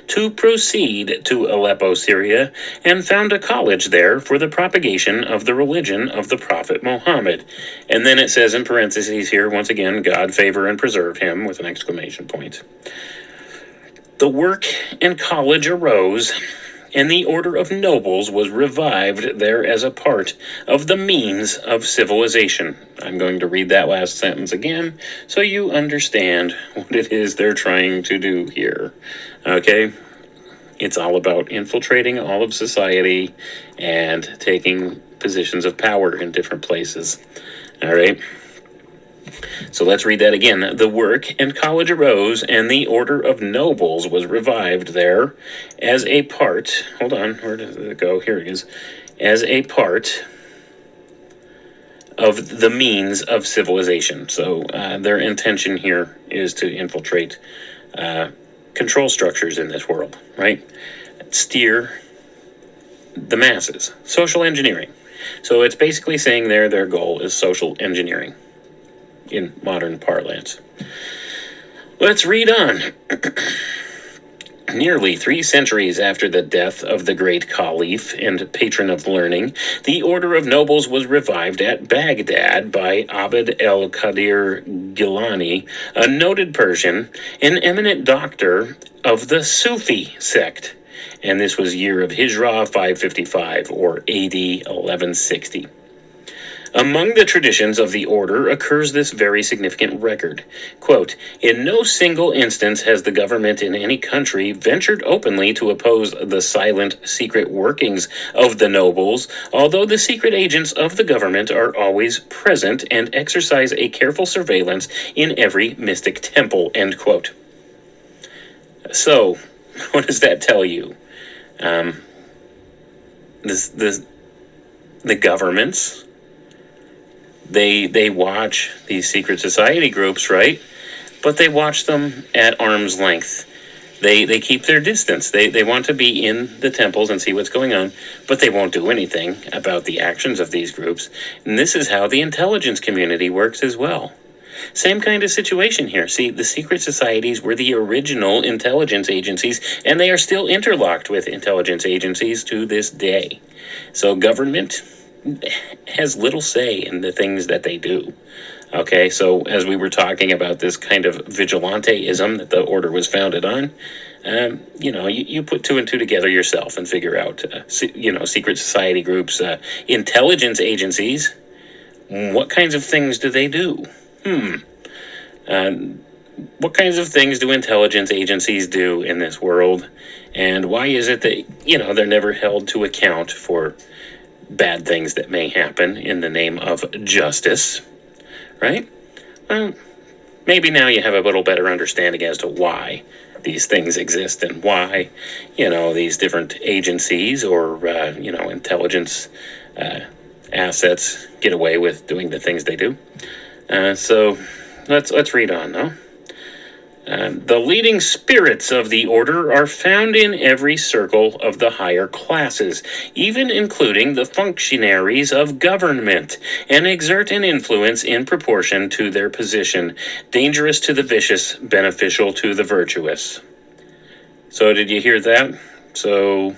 to proceed to Aleppo, Syria, and found a college there for the propagation of the religion of the Prophet Muhammad. And then it says in parentheses here, once again, God favor and preserve him, with an exclamation point. The work and college arose, and the order of nobles was revived there as a part of the means of civilization. I'm going to read that last sentence again so you understand what it is they're trying to do here. Okay? It's all about infiltrating all of society and taking positions of power in different places. All right? So let's read that again. The work and college arose, and the order of nobles was revived there as a part. Hold on, where does it go? Here it is. As a part of the means of civilization. So their intention here is to infiltrate control structures in this world, right? Steer the masses. Social engineering. So it's basically saying their goal is social engineering in modern parlance. Let's read on. Nearly 3 centuries after the death of the great Caliph and patron of learning, the Order of Nobles was revived at Baghdad by Abd el-Qadir Gilani, a noted Persian, an eminent doctor of the Sufi sect. And this was year of Hijrah 555, or AD 1160. Among the traditions of the order occurs this very significant record. Quote, "In no single instance has the government in any country ventured openly to oppose the silent, secret workings of the nobles, although the secret agents of the government are always present and exercise a careful surveillance in every mystic temple," end quote. So, what does that tell you? The governments, They watch these secret society groups, right? But they watch them at arm's length. They keep their distance. They want to be in the temples and see what's going on, but they won't do anything about the actions of these groups. And this is how the intelligence community works as well. Same kind of situation here. See, the secret societies were the original intelligence agencies, and they are still interlocked with intelligence agencies to this day. So government has little say in the things that they do. Okay, so as we were talking about this kind of vigilanteism that the order was founded on, you put 2 and 2 together yourself and figure out, secret society groups, intelligence agencies, what kinds of things do they do? What kinds of things do intelligence agencies do in this world? And why is it that, they're never held to account for bad things that may happen in the name of justice, right? Well, maybe now you have a little better understanding as to why these things exist and why, these different agencies or, intelligence assets get away with doing the things they do. So let's read on, though. The leading spirits of the order are found in every circle of the higher classes, even including the functionaries of government, and exert an influence in proportion to their position, dangerous to the vicious, beneficial to the virtuous. So did you hear that? So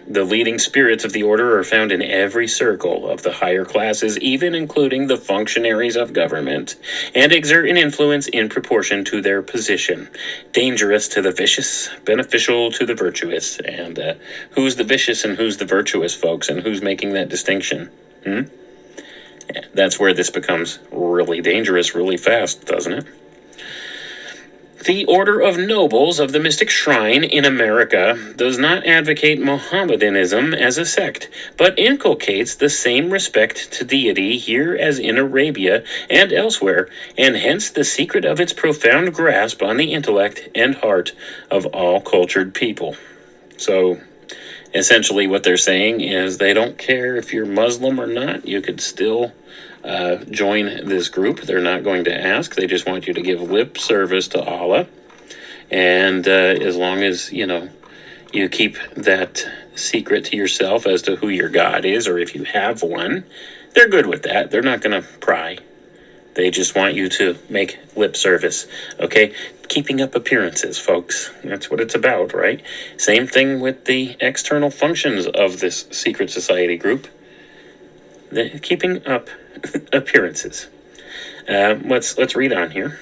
the leading spirits of the order are found in every circle of the higher classes, even including the functionaries of government, and exert an influence in proportion to their position, dangerous to the vicious, beneficial to the virtuous. And who's the vicious and who's the virtuous, folks, and who's making that distinction? That's where this becomes really dangerous really fast, doesn't it? The Order of Nobles of the Mystic Shrine in America does not advocate Mohammedanism as a sect, but inculcates the same respect to deity here as in Arabia and elsewhere, and hence the secret of its profound grasp on the intellect and heart of all cultured people. So, essentially what they're saying is they don't care if you're Muslim or not, you could still join this group. They're not going to ask. They just want you to give lip service to Allah. And as long as, you keep that secret to yourself as to who your God is, or if you have one, they're good with that. They're not going to pry. They just want you to make lip service. Okay? Keeping up appearances, folks. That's what it's about, right? Same thing with the external functions of this secret society group. Keeping up appearances. Let's read on here.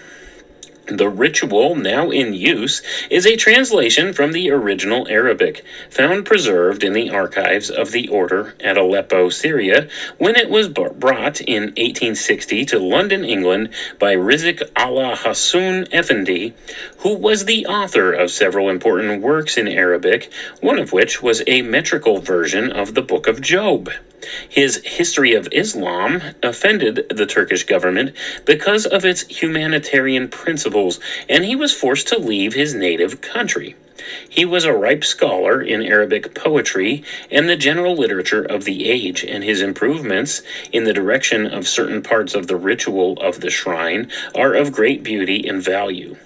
The ritual now in use is a translation from the original Arabic, found preserved in the archives of the order at Aleppo, Syria, when it was brought in 1860 to London, England, by Rizik Allah Hassoun Effendi, who was the author of several important works in Arabic, one of which was a metrical version of the Book of Job. His History of Islam offended the Turkish government because of its humanitarian principles, and he was forced to leave his native country. He was a ripe scholar in Arabic poetry and the general literature of the age, and his improvements in the direction of certain parts of the ritual of the shrine are of great beauty and value.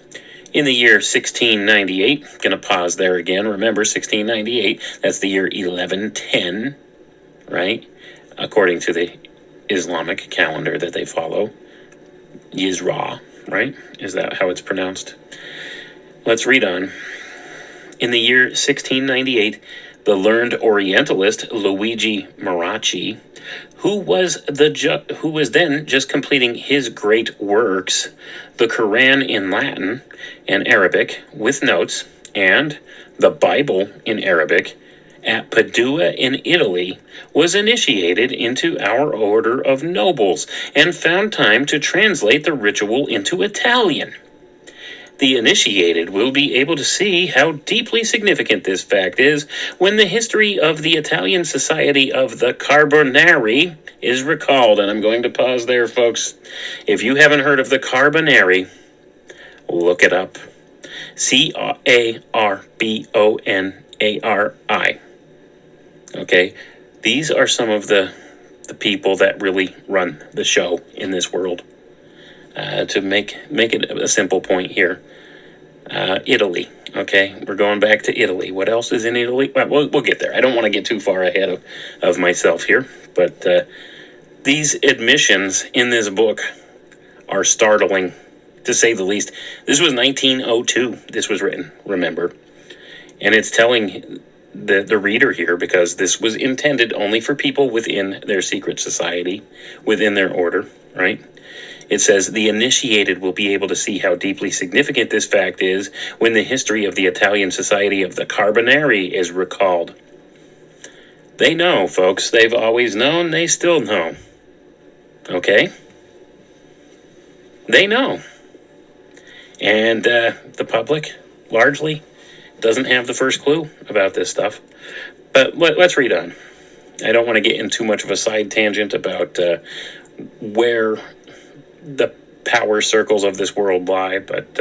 In the year 1698, going to pause there again, remember 1698, that's the year 1110, right? According to the Islamic calendar that they follow. Yisra, right? Is that how it's pronounced? Let's read on. In the year 1698, the learned Orientalist Luigi Maracci, who was then just completing his great works, the Quran in Latin and Arabic with notes, and the Bible in Arabic, at Padua in Italy, was initiated into our order of nobles and found time to translate the ritual into Italian. The initiated will be able to see how deeply significant this fact is when the history of the Italian Society of the Carbonari is recalled. And I'm going to pause there, folks. If you haven't heard of the Carbonari, look it up. Carbonari. Okay, these are some of the people that really run the show in this world. To make it a simple point here, Italy. Okay, we're going back to Italy. What else is in Italy? Well, we'll get there. I don't want to get too far ahead of myself here, but these admissions in this book are startling, to say the least. This was 1902. This was written, remember, and it's telling the reader here, because this was intended only for people within their secret society, within their order, right? It says, the initiated will be able to see how deeply significant this fact is when the history of the Italian Society of the Carbonari is recalled. They know, folks. They've always known. They still know. Okay? They know. And the public, largely, doesn't have the first clue about this stuff. But let's read on. I don't want to get in too much of a side tangent about where the power circles of this world lie, but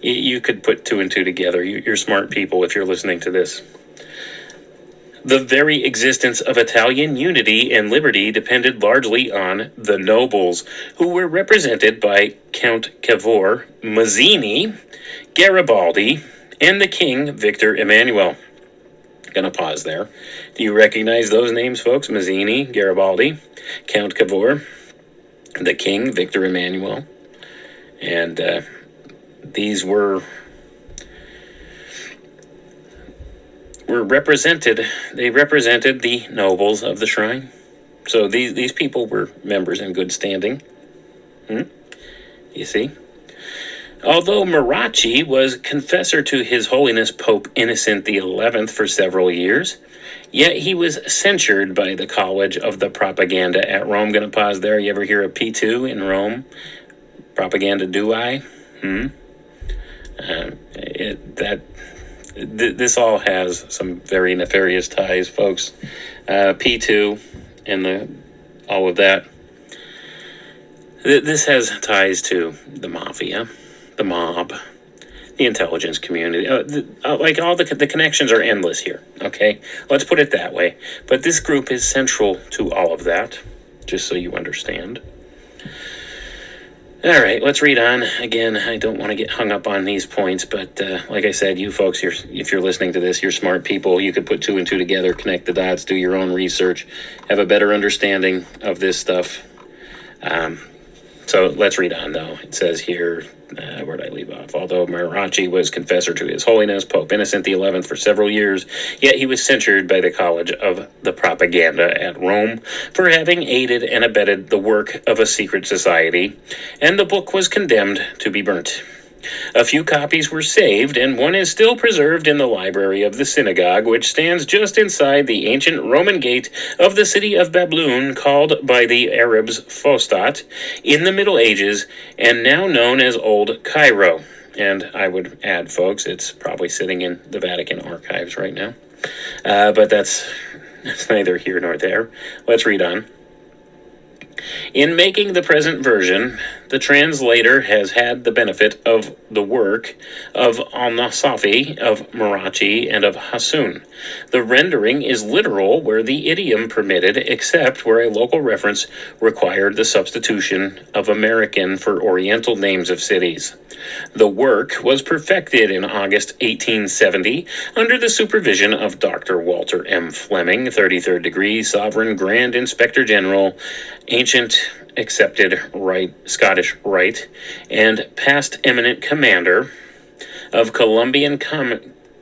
you could put two and two together. You're smart people if you're listening to this. The very existence of Italian unity and liberty depended largely on the nobles, who were represented by Count Cavour, Mazzini, Garibaldi, and the King Victor Emmanuel. Gonna pause there. Do you recognize those names, folks? Mazzini, Garibaldi, Count Cavour, the King Victor Emmanuel. And these were represented. They represented the nobles of the shrine. So these people were members in good standing. You see? Although Maracci was confessor to His Holiness Pope Innocent XI for several years, yet he was censured by the College of the Propaganda at Rome. Going to pause there. You ever hear of P2 in Rome? Propaganda Dui? This all has some very nefarious ties, folks. P2 and all of that. This has ties to the mafia, the mob, the intelligence community. Like all the connections are endless here, okay? Let's put it that way. But this group is central to all of that, just so you understand. All right, let's read on. Again, I don't want to get hung up on these points, but like I said, you folks, if you're listening to this, you're smart people. You could put two and two together, connect the dots, do your own research, have a better understanding of this stuff. So let's read on, though. It says here, where did I leave off? Although Maracci was confessor to His Holiness Pope Innocent XI for several years, yet he was censured by the College of the Propaganda at Rome for having aided and abetted the work of a secret society, and the book was condemned to be burnt. A few copies were saved, and one is still preserved in the library of the synagogue, which stands just inside the ancient Roman gate of the city of Babylon, called by the Arabs Fostat, in the Middle Ages, and now known as Old Cairo. And I would add, folks, it's probably sitting in the Vatican archives right now. But that's neither here nor there. Let's read on. In making the present version, the translator has had the benefit of the work of al-Nasafi, of Marachi, and of Hassoun. The rendering is literal where the idiom permitted, except where a local reference required the substitution of American for Oriental names of cities. The work was perfected in August 1870 under the supervision of Dr. Walter M. Fleming, 33rd degree Sovereign Grand Inspector General, Ancient Accepted Scottish Rite, and past eminent commander of Columbian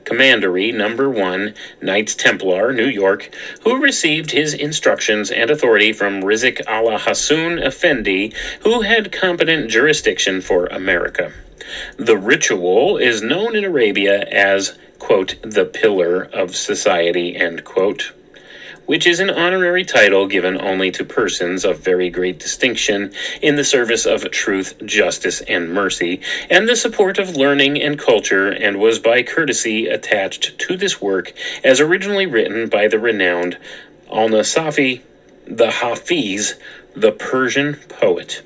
Commandery No. 1, Knights Templar, New York, who received his instructions and authority from Rizik Allah Hassoun Effendi, who had competent jurisdiction for America. The ritual is known in Arabia as, quote, the pillar of society, end quote, which is an honorary title given only to persons of very great distinction in the service of truth, justice, and mercy, and the support of learning and culture, and was by courtesy attached to this work as originally written by the renowned al-Nasafi, the Hafiz, the Persian poet.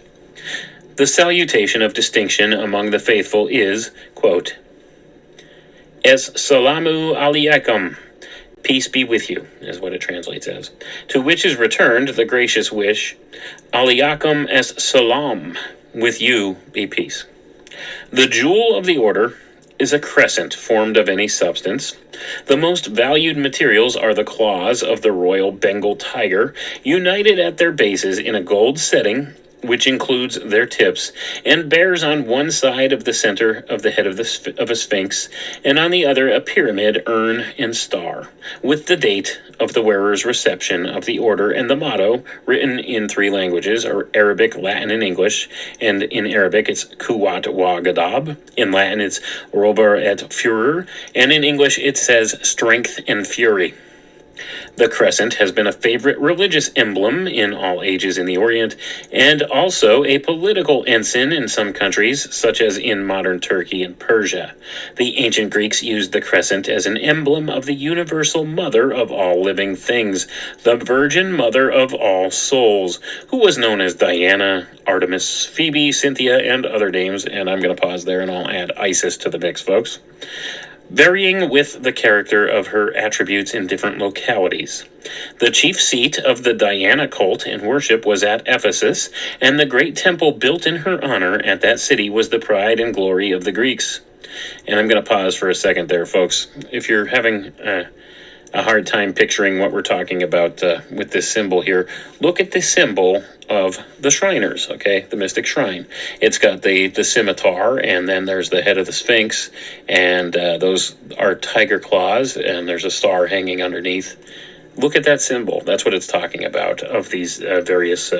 The salutation of distinction among the faithful is, quote, Es salamu alaikum, peace be with you, is what it translates as. To which is returned the gracious wish, Alaikum es salam, with you be peace. The jewel of the order is a crescent formed of any substance. The most valued materials are the claws of the royal Bengal tiger, united at their bases in a gold setting, which includes their tips, and bears on one side of the center of the head of a sphinx, and on the other a pyramid, urn, and star, with the date of the wearer's reception of the order and the motto, written in 3 languages, or Arabic, Latin, and English. And in Arabic it's Kuwat wa Gadab, in Latin it's Rober et Furor, and in English it says strength and fury. The crescent has been a favorite religious emblem in all ages in the Orient, and also a political ensign in some countries, such as in modern Turkey and Persia. The ancient Greeks used the crescent as an emblem of the universal mother of all living things, the Virgin Mother of all souls, who was known as Diana, Artemis, Phoebe, Cynthia, and other names, and I'm going to pause there and I'll add Isis to the mix, folks. Varying with the character of her attributes in different localities. The chief seat of the Diana cult and worship was at Ephesus, and the great temple built in her honor at that city was the pride and glory of the Greeks. And I'm going to pause for a second there, folks. If you're having a hard time picturing what we're talking about with this symbol here, look at the symbol of the Shriners, okay, the Mystic Shrine. It's got the scimitar, and then there's the head of the Sphinx, and those are tiger claws, and there's a star hanging underneath. Look at that symbol. That's what it's talking about, of these various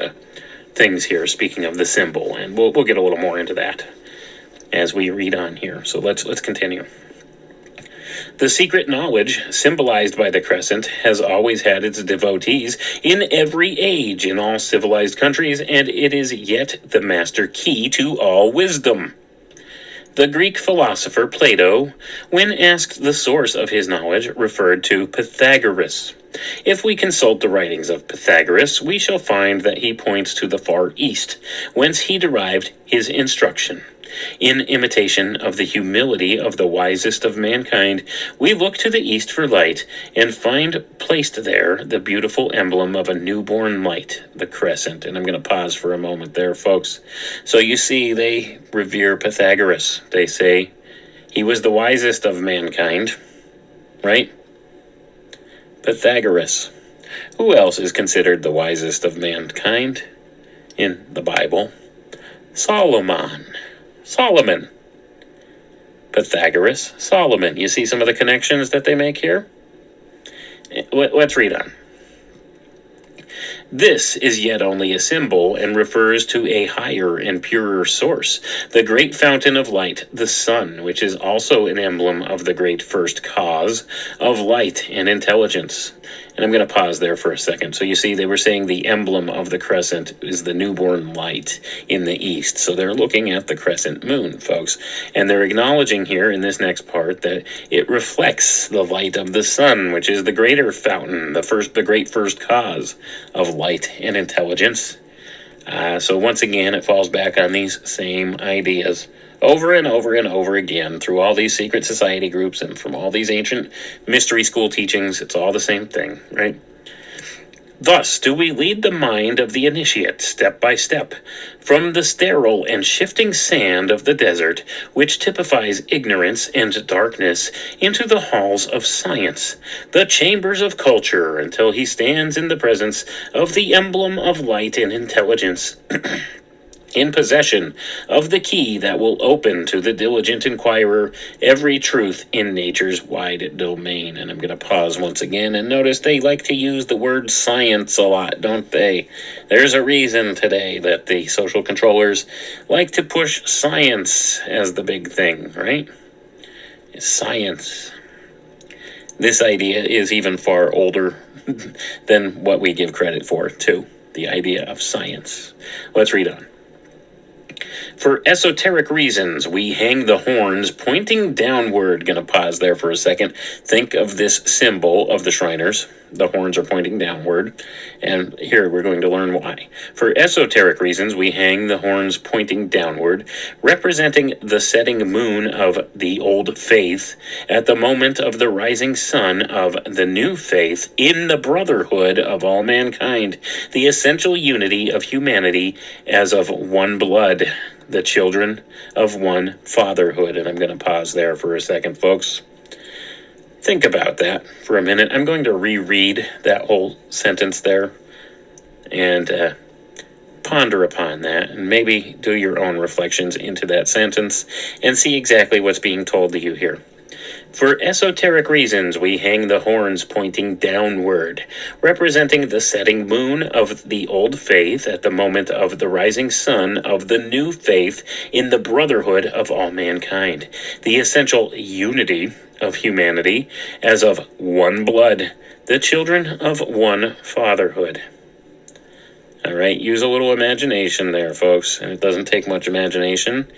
things here, speaking of the symbol, and we'll get a little more into that as we read on here. So let's continue. The secret knowledge symbolized by the crescent has always had its devotees in every age in all civilized countries, and it is yet the master key to all wisdom. The Greek philosopher Plato, when asked the source of his knowledge, referred to Pythagoras. If we consult the writings of Pythagoras, we shall find that he points to the Far East, whence he derived his instruction. In imitation of the humility of the wisest of mankind, we look to the east for light, and find placed there the beautiful emblem of a newborn light, the crescent. And I'm going to pause for a moment there, folks. So you see, they revere Pythagoras. They say he was the wisest of mankind, right? Pythagoras. Who else is considered the wisest of mankind in the Bible? Solomon. Pythagoras, Solomon. You see some of the connections that they make here? Let's read on. This is yet only a symbol and refers to a higher and purer source, the great fountain of light, the sun, which is also an emblem of the great first cause of light and intelligence. And I'm going to pause there for a second. So you see, they were saying the emblem of the crescent is the newborn light in the east. So they're looking at the crescent moon, folks. And they're acknowledging here in this next part that it reflects the light of the sun, which is the greater fountain, the great first cause of light and intelligence. So once again, it falls back on these same ideas over and over and over again through all these secret society groups and from all these ancient mystery school teachings. It's all the same thing, right? Thus do we lead the mind of the initiate, step by step, from the sterile and shifting sand of the desert, which typifies ignorance and darkness, into the halls of science, the chambers of culture, until he stands in the presence of the emblem of light and intelligence. In possession of the key that will open to the diligent inquirer every truth in nature's wide domain. And I'm going to pause once again and notice they like to use the word science a lot, don't they? There's a reason today that the social controllers like to push science as the big thing, right? Science. This idea is even far older than what we give credit for, too. The idea of science. Let's read on. For esoteric reasons, we hang the horns pointing downward. Gonna pause there for a second. Think of this symbol of the Shriners. The horns are pointing downward. And here we're going to learn why. For esoteric reasons, we hang the horns pointing downward, representing the setting moon of the old faith at the moment of the rising sun of the new faith in the brotherhood of all mankind, the essential unity of humanity as of one blood, the children of one fatherhood. And I'm going to pause there for a second, folks. Think about that for a minute. I'm going to reread that whole sentence there and ponder upon that and maybe do your own reflections into that sentence and see exactly what's being told to you here. For esoteric reasons, we hang the horns pointing downward, representing the setting moon of the old faith at the moment of the rising sun of the new faith in the brotherhood of all mankind, the essential unity of humanity as of one blood, the children of one fatherhood. All right, use a little imagination there, folks, and it doesn't take much imagination.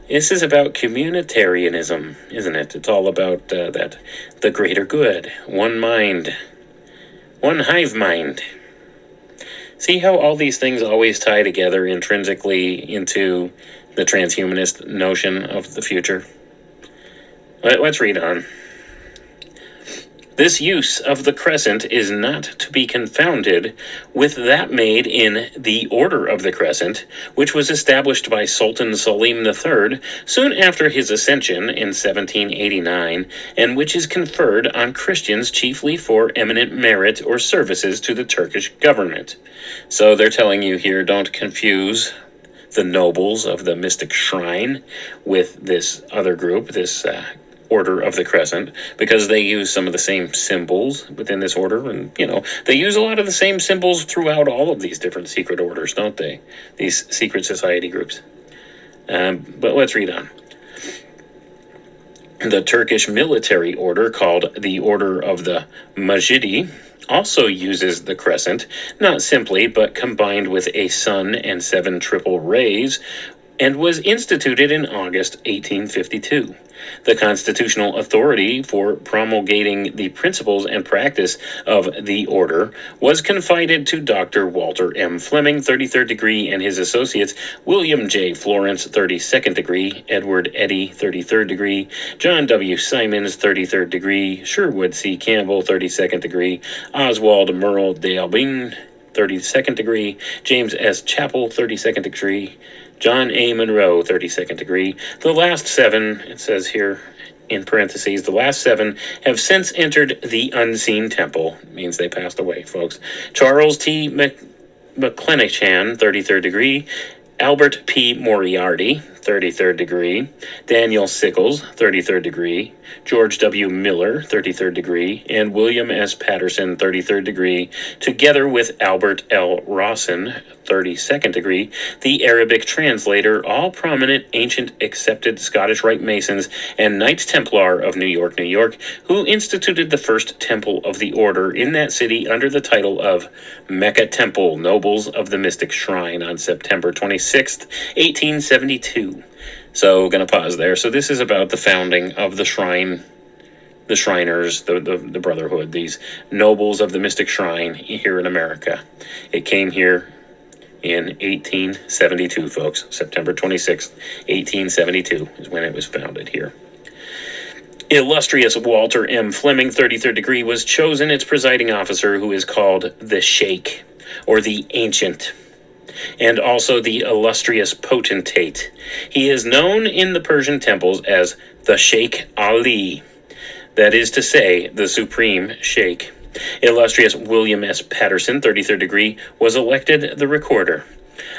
This is about communitarianism, isn't it? It's all about the greater good, one mind, one hive mind. See how all these things always tie together intrinsically into the transhumanist notion of the future? Let's read on. This use of the crescent is not to be confounded with that made in the Order of the Crescent, which was established by Sultan Selim III soon after his ascension in 1789, and which is conferred on Christians chiefly for eminent merit or services to the Turkish government. So they're telling you here, don't confuse the nobles of the mystic shrine with this other group, this Order of the Crescent, because they use some of the same symbols within this order, and they use a lot of the same symbols throughout all of these different secret orders, don't they? These secret society groups. But let's read on. The Turkish military order, called the Order of the Majidi, also uses the crescent, not simply but combined with a sun and 7 triple rays, and was instituted in August 1852. The constitutional authority for promulgating the principles and practice of the order was confided to Dr. Walter M. Fleming, 33rd degree, and his associates William J. Florence, 32nd degree, Edward Eddy, 33rd degree, John W. Simons, 33rd degree, Sherwood C. Campbell, 32nd degree, Oswald Merle D'Albin, 32nd degree, James S. Chappell, 32nd degree, John A. Monroe, 32nd degree. The last 7, it says here in parentheses, the last 7 have since entered the unseen temple. It means they passed away, folks. Charles T. McClenachan, 33rd degree. Albert P. Moriarty, 33rd degree. Daniel Sickles, 33rd degree. George W. Miller, 33rd degree. And William S. Patterson, 33rd degree, together with Albert L. Rawson, 32nd degree, the Arabic translator, all prominent ancient accepted Scottish Rite Masons and Knights Templar of New York, New York, who instituted the first temple of the order in that city under the title of Mecca Temple, Nobles of the Mystic Shrine, on September 26th, 1872. So, going to pause there. So this is about the founding of the shrine, the Shriners, the Brotherhood, these nobles of the Mystic Shrine here in America. It came here in 1872, folks. September 26th, 1872 is when it was founded here. Illustrious Walter M. Fleming, 33rd degree, was chosen its presiding officer, who is called the Sheikh, or the Ancient, and also the illustrious potentate. He is known in the Persian temples as the Sheikh Ali, that is to say, the Supreme Sheikh. Illustrious William S. Patterson, 33rd degree, was elected the Recorder.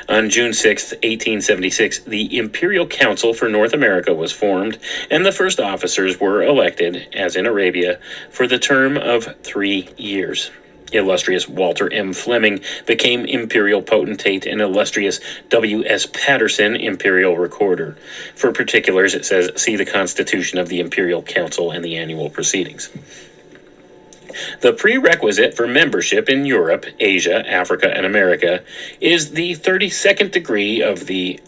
On June 6, 1876, the Imperial Council for North America was formed, and the first officers were elected, as in Arabia, for the term of 3 years. Illustrious Walter M. Fleming became Imperial Potentate, and illustrious W.S. Patterson Imperial Recorder. For particulars, it says, see the Constitution of the Imperial Council and the annual proceedings. The prerequisite for membership in Europe, Asia, Africa, and America is the 32nd degree of the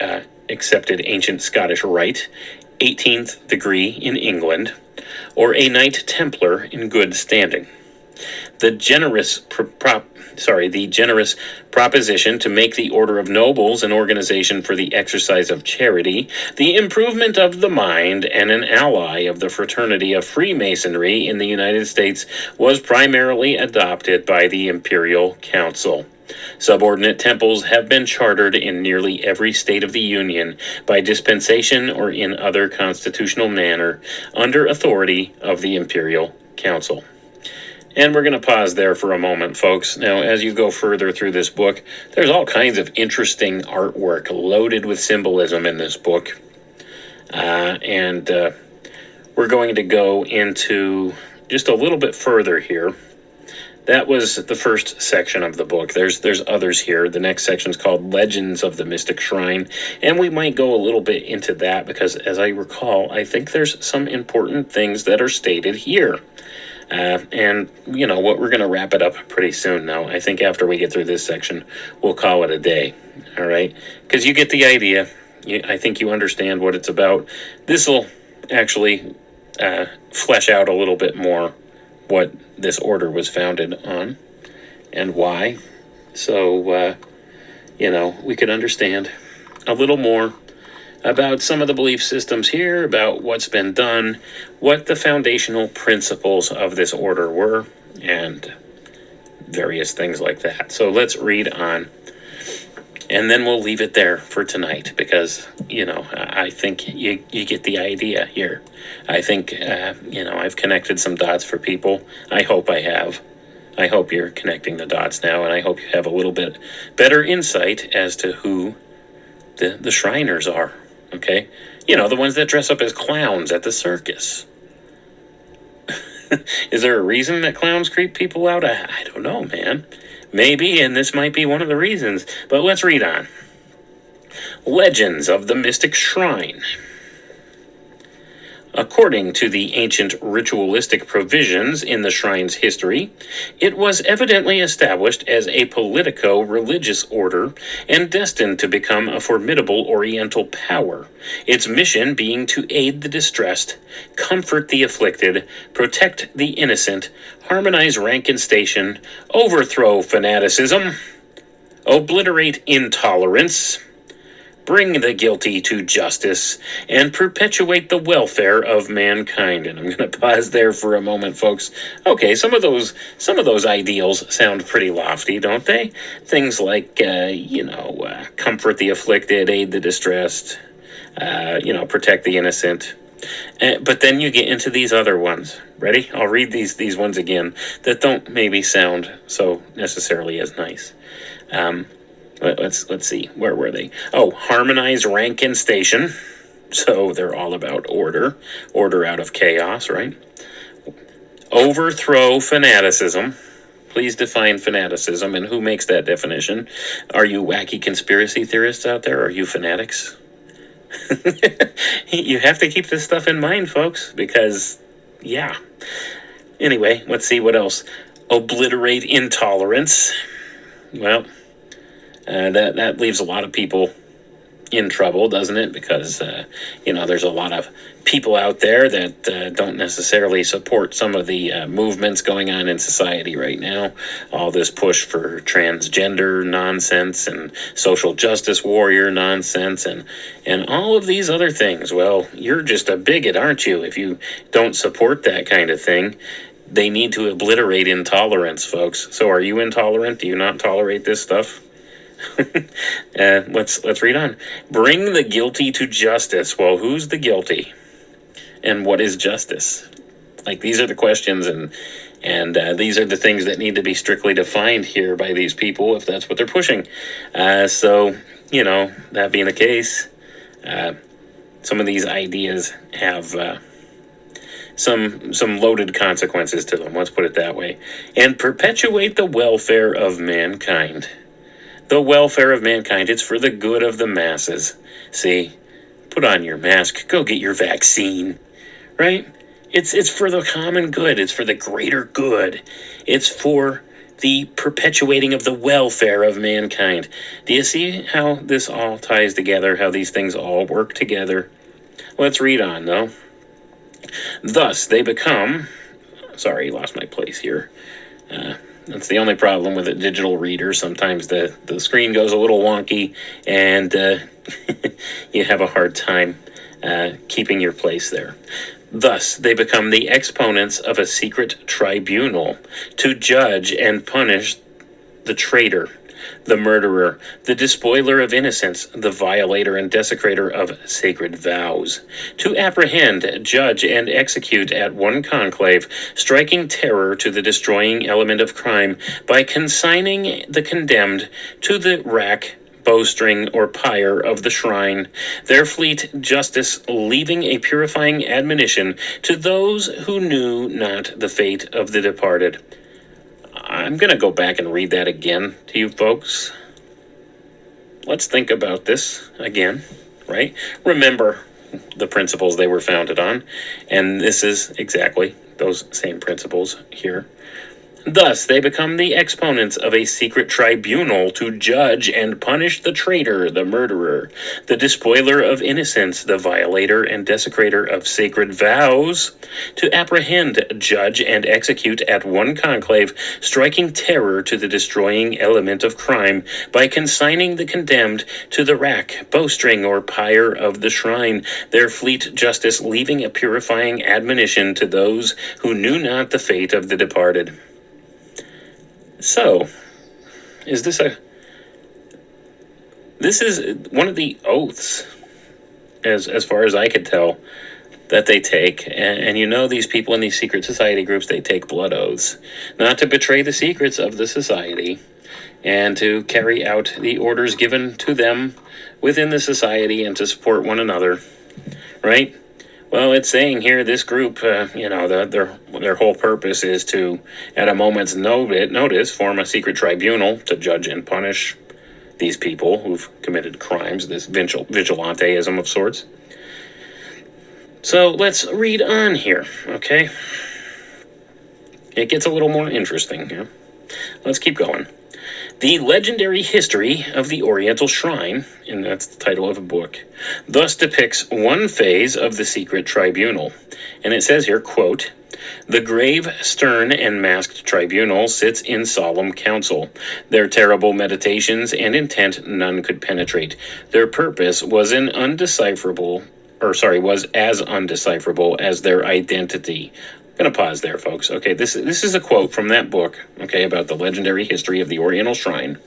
accepted ancient Scottish Rite, 18th degree in England, or a Knight Templar in good standing. The generous proposition to make the Order of Nobles an organization for the exercise of charity, the improvement of the mind, and an ally of the fraternity of Freemasonry in the United States was primarily adopted by the Imperial Council. Subordinate temples have been chartered in nearly every state of the Union by dispensation or in other constitutional manner under authority of the Imperial Council. And we're going to pause there for a moment, folks. Now, as you go further through this book, there's all kinds of interesting artwork loaded with symbolism in this book. And we're going to go into just a little bit further here. That was the first section of the book. There's others here. The next section is called Legends of the Mystic Shrine, and we might go a little bit into that because, as I recall, I think there's some important things that are stated here. And, you know, what we're going to wrap it up pretty soon now. I think after we get through this section, we'll call it a day, all right? Because you get the idea. I think you understand what it's about. This will actually flesh out a little bit more what this order was founded on and why. So, you know, we could understand a little more about some of the belief systems here, about what's been done, what the foundational principles of this order were, and various things like that. So let's read on, and then we'll leave it there for tonight because, you know, I think you get the idea here. I think, you know, I've connected some dots for people. I hope I have. I hope you're connecting the dots now, and I hope you have a little bit better insight as to who the Shriners are. Okay? You know, the ones that dress up as clowns at the circus. Is there a reason that clowns creep people out? I don't know, man. Maybe, and this might be one of the reasons. But let's read on. Legends of the Mystic Shrine. According to the ancient ritualistic provisions in the shrine's history, it was evidently established as a politico-religious order and destined to become a formidable Oriental power, its mission being to aid the distressed, comfort the afflicted, protect the innocent, harmonize rank and station, overthrow fanaticism, obliterate intolerance, bring the guilty to justice, and perpetuate the welfare of mankind. And I'm going to pause there for a moment, folks. Okay, some of those ideals sound pretty lofty, don't they? Things like, comfort the afflicted, aid the distressed, protect the innocent. But then you get into these other ones. Ready? I'll read these ones again that don't maybe sound so necessarily as nice. Let's see. Where were they? Oh, harmonize rank and station. So they're all about order out of chaos, right? Overthrow fanaticism. Please define fanaticism, and who makes that definition? Are you wacky conspiracy theorists out there? Are you fanatics? You have to keep this stuff in mind, folks, because, yeah. Anyway, let's see what else. Obliterate intolerance. Well, that leaves a lot of people in trouble, doesn't it? Because, there's a lot of people out there that don't necessarily support some of the movements going on in society right now. All this push for transgender nonsense and social justice warrior nonsense and all of these other things. Well, you're just a bigot, aren't you, if you don't support that kind of thing? They need to obliterate intolerance, folks. So are you intolerant? Do you not tolerate this stuff? Let's read on. Bring the guilty to justice. Well, who's the guilty? And what is justice? Like, these are the questions, and these are the things that need to be strictly defined here by these people, if that's what they're pushing. So, that being the case, some of these ideas have some loaded consequences to them, let's put it that way. And perpetuate the welfare of mankind. The welfare of mankind, it's for the good of the masses. See, put on your mask, go get your vaccine, right? It's for the common good, it's for the greater good. It's for the perpetuating of the welfare of mankind. Do you see how this all ties together, how these things all work together? Let's read on, though. Thus, they become... Sorry, lost my place here. That's the only problem with a digital reader. Sometimes the screen goes a little wonky, and you have a hard time keeping your place there. Thus, they become the exponents of a secret tribunal to judge and punish the traitor, the murderer, the despoiler of innocence, the violator and desecrator of sacred vows, to apprehend, judge, and execute at one conclave, striking terror to the destroying element of crime by consigning the condemned to the rack, bowstring, or pyre of the shrine, their fleet justice leaving a purifying admonition to those who knew not the fate of the departed. I'm going to go back and read that again to you folks. Let's think about this again, right? Remember the principles they were founded on, and this is exactly those same principles here. Thus, they become the exponents of a secret tribunal to judge and punish the traitor, the murderer, the despoiler of innocence, the violator and desecrator of sacred vows, to apprehend, judge, and execute at one conclave, striking terror to the destroying element of crime by consigning the condemned to the rack, bowstring, or pyre of the shrine, their fleet justice leaving a purifying admonition to those who knew not the fate of the departed. So, this is one of the oaths, as far as I could tell, that they take. And these people in these secret society groups, they take blood oaths, not to betray the secrets of the society, and to carry out the orders given to them within the society and to support one another, right? Well, it's saying here this group, their whole purpose is to, at a moment's notice, form a secret tribunal to judge and punish these people who've committed crimes, this vigilanteism of sorts. So let's read on here, okay? It gets a little more interesting here. Let's keep going. The legendary history of the Oriental Shrine, and that's the title of a book, thus depicts one phase of the secret tribunal. And it says here, quote, "The grave, stern, and masked tribunal sits in solemn council. Their terrible meditations and intent none could penetrate. Their purpose was as undecipherable as their identity." I'm going to pause there, folks. Okay, this is a quote from that book, okay, about the legendary history of the Oriental Shrine,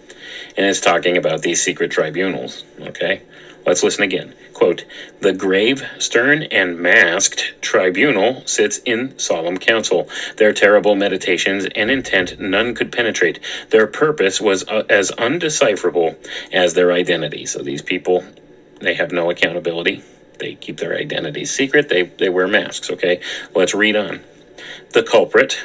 and it's talking about these secret tribunals, okay? Let's listen again. Quote, "The grave, stern, and masked tribunal sits in solemn council. Their terrible meditations and intent none could penetrate. Their purpose was as undecipherable as their identity." So these people, they have no accountability. They keep their identities secret. They wear masks, okay? Let's read on. "The culprit,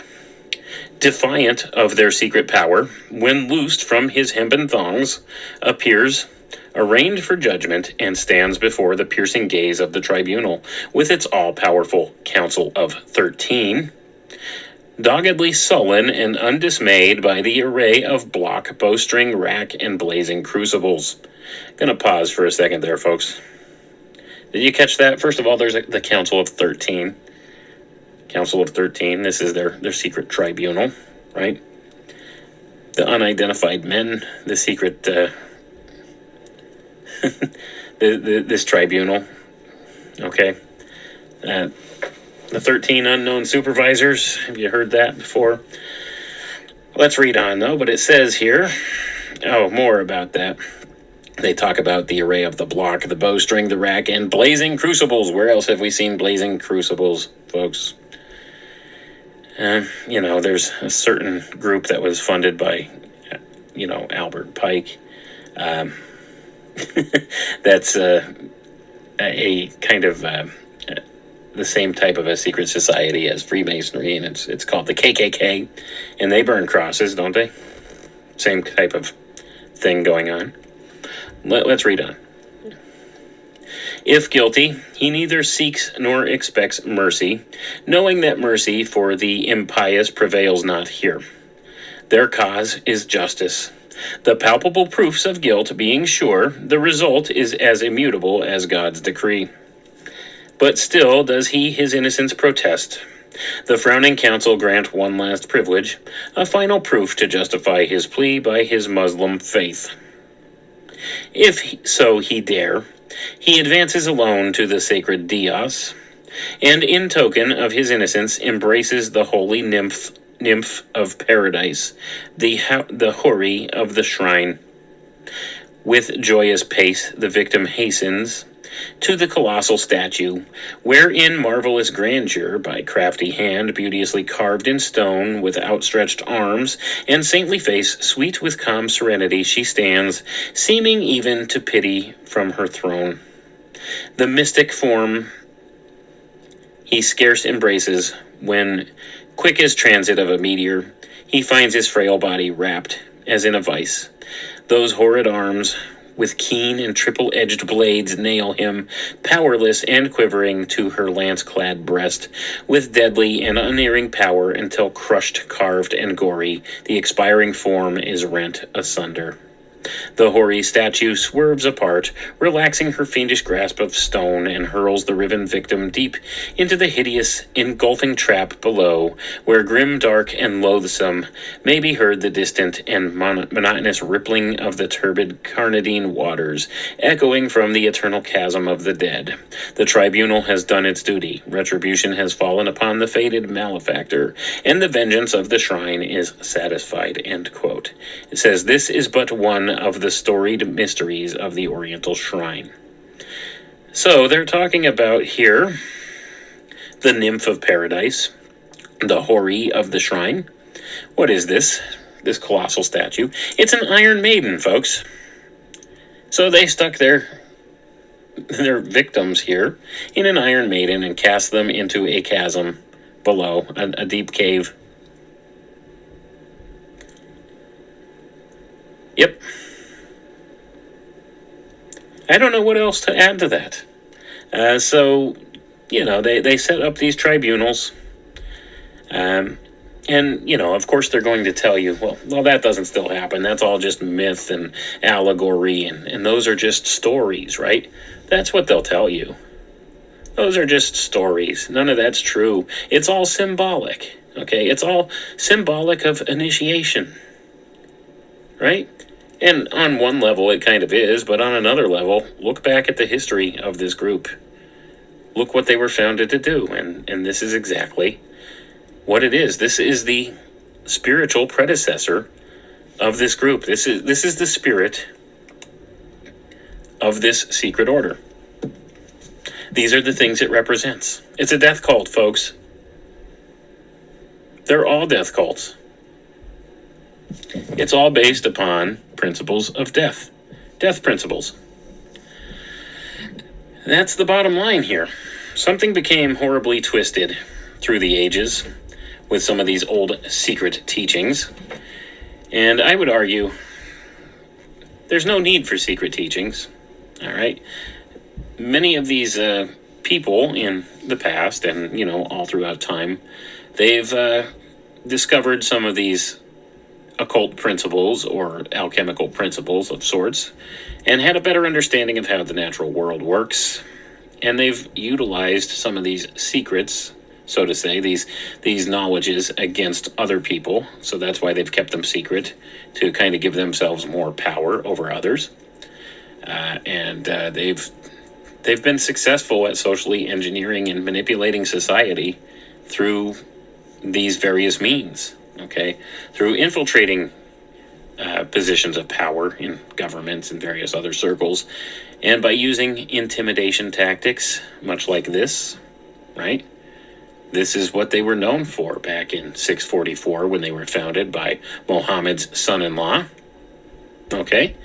defiant of their secret power, when loosed from his hempen thongs, appears arraigned for judgment and stands before the piercing gaze of the tribunal, with its all-powerful Council of 13. doggedly sullen and undismayed by the array of block, bowstring, rack, and blazing crucibles. Gonna pause for a second there, folks. Did you catch that? First of all, there's the Council of 13. Council of 13, this is their secret tribunal, right? The unidentified men, the secret, this tribunal, okay? The 13 unknown supervisors, have you heard that before? Let's read on, though, but it says here, more about that. They talk about the array of the block, the bowstring, the rack, and blazing crucibles. Where else have we seen blazing crucibles, folks? There's a certain group that was funded by, Albert Pike. That's a kind of the same type of a secret society as Freemasonry, and it's called the KKK, and they burn crosses, don't they? Same type of thing going on. Let's read on. If guilty, he neither seeks nor expects mercy, knowing that mercy for the impious prevails not here. Their cause is justice. The palpable proofs of guilt being sure, the result is as immutable as God's decree. But still does he his innocence protest. The frowning council grant one last privilege, a final proof to justify his plea by his Muslim faith. If so he dare, he advances alone to the sacred dais, and in token of his innocence embraces the holy nymph of paradise, the houri of the shrine. With joyous pace the victim hastens to the colossal statue, wherein marvelous grandeur, by crafty hand beauteously carved in stone, with outstretched arms and saintly face, sweet with calm serenity, she stands, seeming even to pity from her throne. The mystic form he scarce embraces, when, quick as transit of a meteor, he finds his frail body wrapped as in a vice. Those horrid arms, with keen and triple-edged blades, nail him, powerless and quivering, to her lance-clad breast, with deadly and unerring power, until crushed, carved, and gory, the expiring form is rent asunder. The hoary statue swerves apart, relaxing her fiendish grasp of stone, and hurls the riven victim deep into the hideous, engulfing trap below, where grim, dark, and loathsome may be heard the distant and monotonous rippling of the turbid carnadine waters, echoing from the eternal chasm of the dead. The tribunal has done its duty. Retribution has fallen upon the fated malefactor, and the vengeance of the shrine is satisfied. End quote. It says, this is but one of the storied mysteries of the Oriental Shrine. So they're talking about here the nymph of paradise, the houri of the shrine. What is this colossal statue? It's an Iron Maiden, folks. So they stuck their victims here in an Iron Maiden and cast them into a chasm below, a deep cave. Yep. I don't know what else to add to that. They set up these tribunals. And, of course they're going to tell you, well, that doesn't still happen. That's all just myth and allegory, and those are just stories, right? That's what they'll tell you. Those are just stories. None of that's true. It's all symbolic, okay? It's all symbolic of initiation, right? And on one level it kind of is, but on another level, look back at the history of this group. Look what they were founded to do, and this is exactly what it is. This is the spiritual predecessor of this group. This is the spirit of this secret order. These are the things it represents. It's a death cult, folks. They're all death cults. It's all based upon principles of death principles. That's the bottom line here. Something became horribly twisted through the ages with some of these old secret teachings, and I would argue there's no need for secret teachings, all right? Many of these people in the past and, all throughout time, they've discovered some of these occult principles or alchemical principles of sorts and had a better understanding of how the natural world works. And they've utilized some of these secrets, so to say, these knowledges against other people. So that's why they've kept them secret, to kind of give themselves more power over others. They've been successful at socially engineering and manipulating society through these various means, okay? Through infiltrating positions of power in governments and various other circles, and by using intimidation tactics, much like this, right? This is what they were known for back in 644 when they were founded by Muhammad's son-in-law, okay?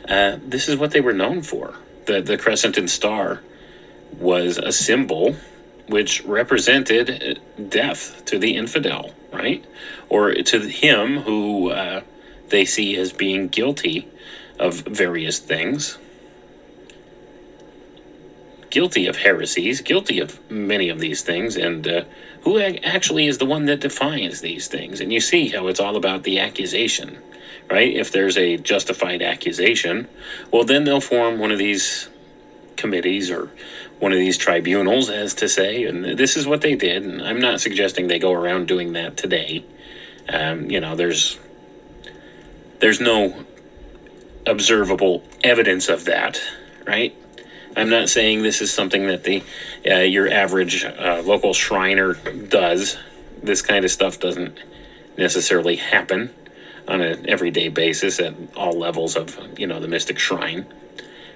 This is what they were known for. The crescent and star was a symbol which represented death to the infidel, right? Or to him who they see as being guilty of various things, guilty of heresies, guilty of many of these things, and who actually is the one that defines these things. And you see how it's all about the accusation, right? If there's a justified accusation, well, then they'll form one of these committees or one of these tribunals, as to say, and this is what they did. And I'm not suggesting they go around doing that today. There's no observable evidence of that, right? I'm not saying this is something that your average local Shriner does. This kind of stuff doesn't necessarily happen on an everyday basis at all levels of, the mystic shrine,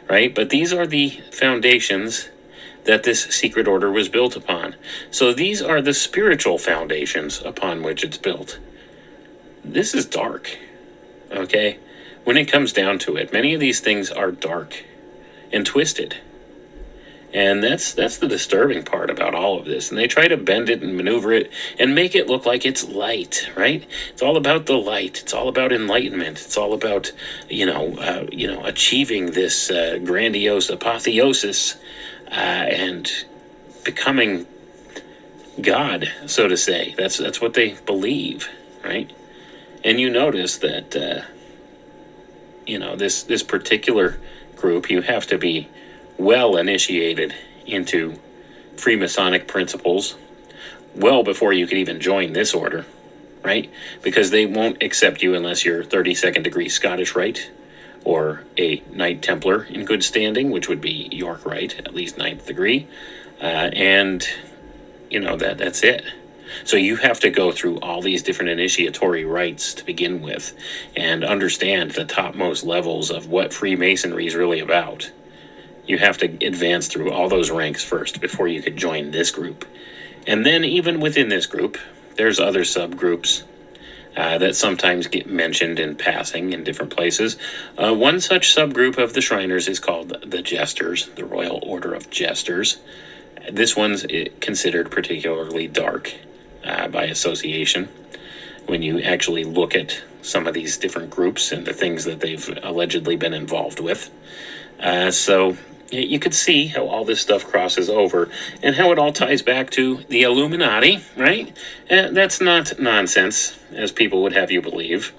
right? But these are the foundations that this secret order was built upon. So these are the spiritual foundations upon which it's built. This is dark, okay? When it comes down to it, many of these things are dark and twisted. And that's the disturbing part about all of this. And they try to bend it and maneuver it and make it look like it's light, right? It's all about the light. It's all about enlightenment. It's all about, achieving this grandiose apotheosis and becoming God, so to say. That's what they believe, right? And you notice that, this particular group, you have to be well initiated into Freemasonic principles well before you could even join this order, right? Because they won't accept you unless you're 32nd degree Scottish Rite or a Knight Templar in good standing, which would be York Rite, at least 9th degree. That's it. So you have to go through all these different initiatory rites to begin with and understand the topmost levels of what Freemasonry is really about. You have to advance through all those ranks first before you could join this group. And then even within this group, there's other subgroups that sometimes get mentioned in passing in different places. One such subgroup of the Shriners is called the Jesters, the Royal Order of Jesters. This one's considered particularly dark by association when you actually look at some of these different groups and the things that they've allegedly been involved with. So you could see how all this stuff crosses over and how it all ties back to the Illuminati, right? That's not nonsense, as people would have you believe.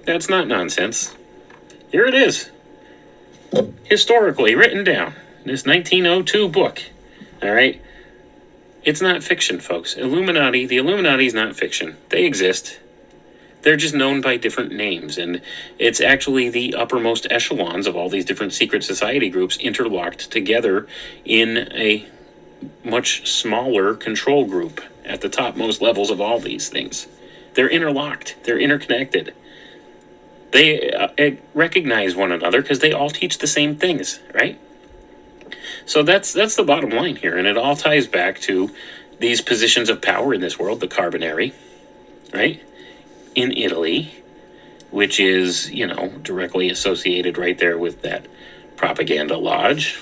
That's not nonsense. Here it is. Historically written down. This 1902 book. All right? It's not fiction, folks. The Illuminati is not fiction. They exist. They're just known by different names, and it's actually the uppermost echelons of all these different secret society groups interlocked together in a much smaller control group at the topmost levels of all these things. They're interlocked. They're interconnected. They recognize one another because they all teach the same things, right? So that's the bottom line here, and it all ties back to these positions of power in this world, the Carbonari, right? In Italy, which is, directly associated right there with that propaganda lodge,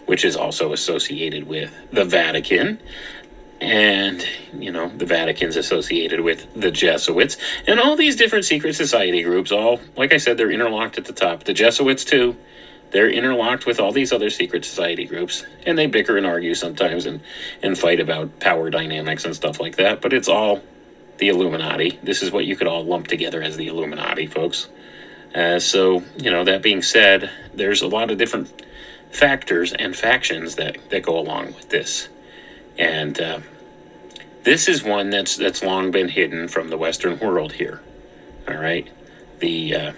which is also associated with the Vatican. And, the Vatican's associated with the Jesuits. And all these different secret society groups, all, like I said, they're interlocked at the top. The Jesuits, too, they're interlocked with all these other secret society groups. And they bicker and argue sometimes and fight about power dynamics and stuff like that. But it's all the Illuminati. This is what you could all lump together as the Illuminati, folks. So, that being said, there's a lot of different factors and factions that go along with this. And this is one that's long been hidden from the Western world here. All right? The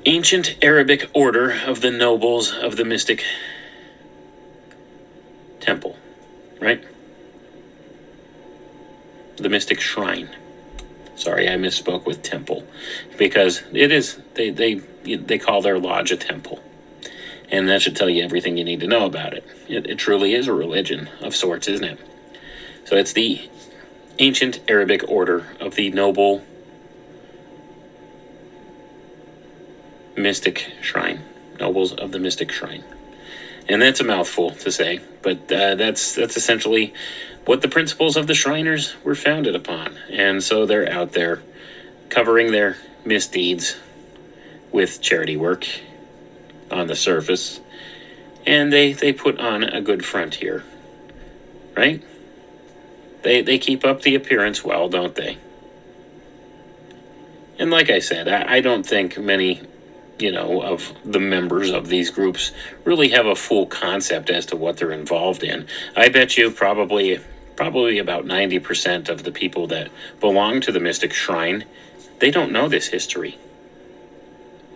ancient Arabic order of the nobles of the mystic temple, right? The mystic shrine. Sorry, I misspoke with temple, because it is they call their lodge a temple, and that should tell you everything you need to know about it. It truly is a religion of sorts, isn't it? So it's the ancient Arabic order of the noble mystic shrine, nobles of the mystic shrine. And that's a mouthful to say, but that's essentially what the principles of the Shriners were founded upon. And so they're out there covering their misdeeds with charity work on the surface, and they put on a good front here, right? They keep up the appearance well, don't they? And like I said, I don't think many of the members of these groups really have a full concept as to what they're involved in. I bet you probably about 90% of the people that belong to the Mystic Shrine, they don't know this history.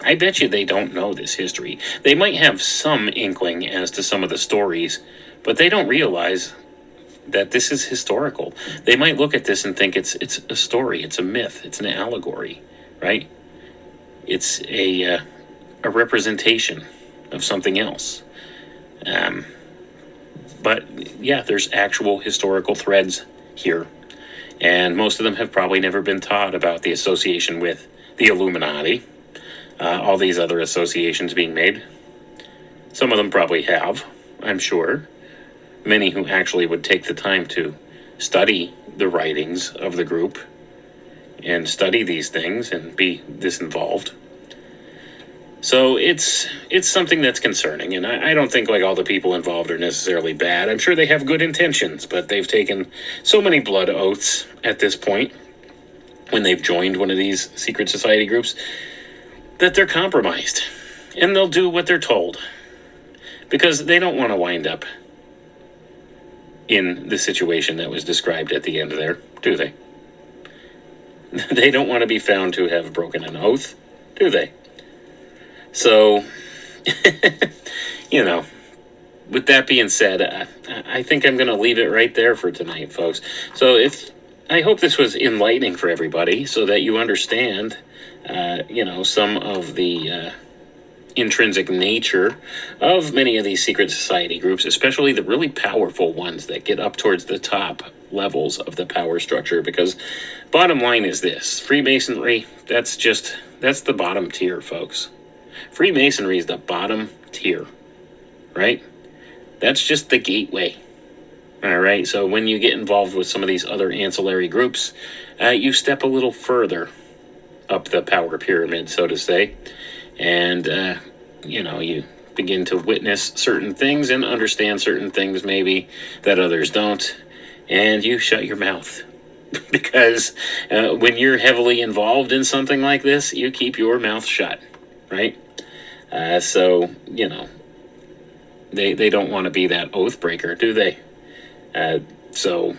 I bet you they don't know this history. They might have some inkling as to some of the stories, but they don't realize that this is historical. They might look at this and think it's a story, it's a myth, it's an allegory, right? It's a representation of something else. But yeah, there's actual historical threads here. And most of them have probably never been taught about the association with the Illuminati, all these other associations being made. Some of them probably have, I'm sure. Many who actually would take the time to study the writings of the group and study these things and be this involved. So it's something that's concerning, and I don't think like all the people involved are necessarily bad. I'm sure they have good intentions, but they've taken so many blood oaths at this point when they've joined one of these secret society groups that they're compromised, and they'll do what they're told because they don't want to wind up in the situation that was described at the end there, do they? They don't want to be found to have broken an oath, do they? So, with that being said, I think I'm going to leave it right there for tonight, folks. So I hope this was enlightening for everybody so that you understand, some of the intrinsic nature of many of these secret society groups, especially the really powerful ones that get up towards the top levels of the power structure. Because bottom line is this: Freemasonry, that's the bottom tier, folks. Freemasonry is the bottom tier, right? That's just the gateway. All right, so when you get involved with some of these other ancillary groups, you step a little further up the power pyramid, so to say, and, you begin to witness certain things and understand certain things maybe that others don't, and you shut your mouth. Because when you're heavily involved in something like this, you keep your mouth shut, right? So, they don't want to be that oath breaker, do they? So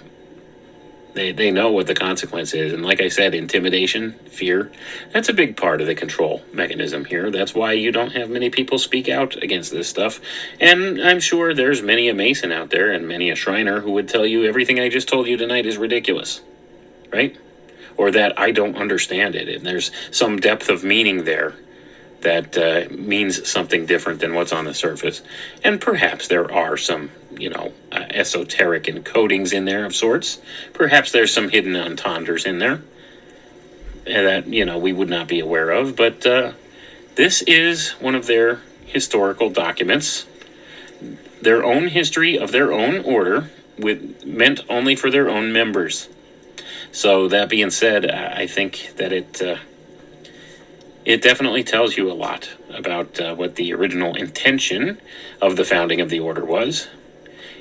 they know what the consequence is. And like I said, intimidation, fear, that's a big part of the control mechanism here. That's why you don't have many people speak out against this stuff. And I'm sure there's many a Mason out there and many a Shriner who would tell you everything I just told you tonight is ridiculous, right? Or that I don't understand it, and there's some depth of meaning there that means something different than what's on the surface. And perhaps there are some, esoteric encodings in there of sorts. Perhaps there's some hidden entendres in there that, we would not be aware of. But this is one of their historical documents, their own history of their own order, meant only for their own members. So that being said, I think that it definitely tells you a lot about what the original intention of the founding of the order was.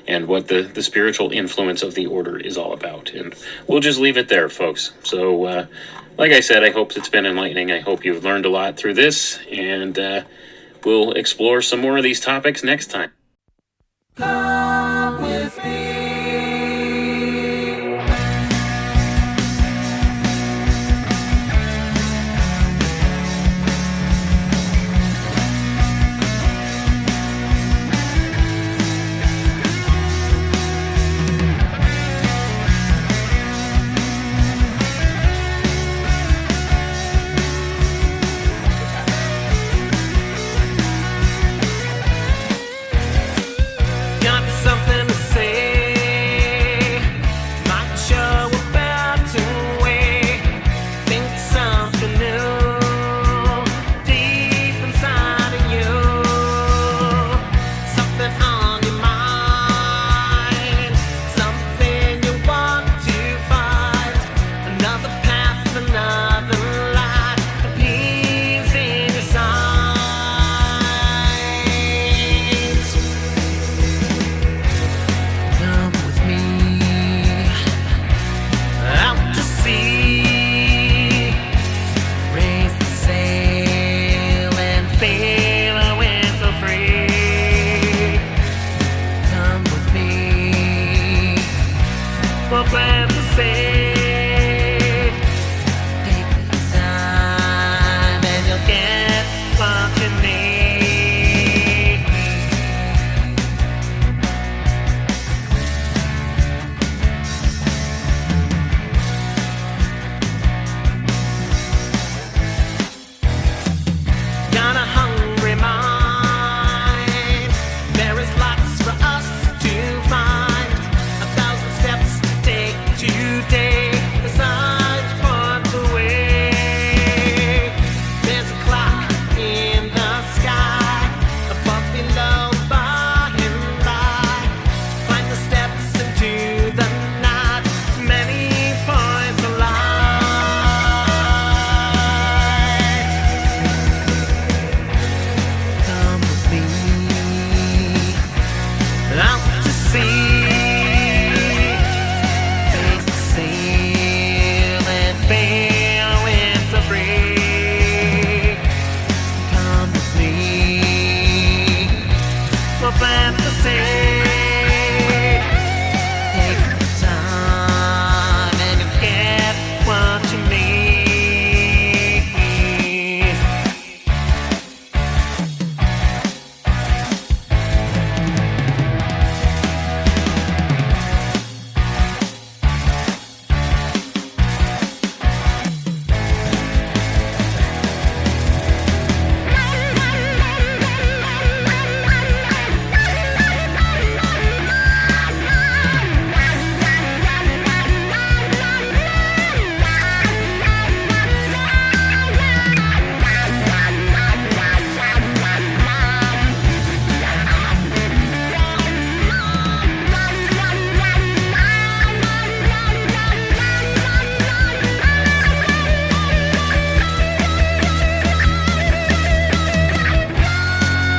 and what the spiritual influence of the order is all about. And we'll just leave it there, folks. So, like I said, I hope it's been enlightening. I hope you've learned a lot through this, and we'll explore some more of these topics next time. Come with me. Got something to say. Might show about to wait. Think something new deep inside of you. Something on your mind. Something you want to find. Another path, another light. A peace in your sight. Come with me out to sea. Raise the sail and sail away so free. Come with me. We're glad to say. Take the time and you'll get what you need. Got a hungry mind. There is lots for us to find. 1,000 steps to take today. The signs point the way. There's a clock in the sky, above, below, by and by. Find the steps into the night. Many points of light. Come with me out to sea. Face the sail and fail with the free. Come with me. We'll plant the seed. Take the time and you'll get what you need.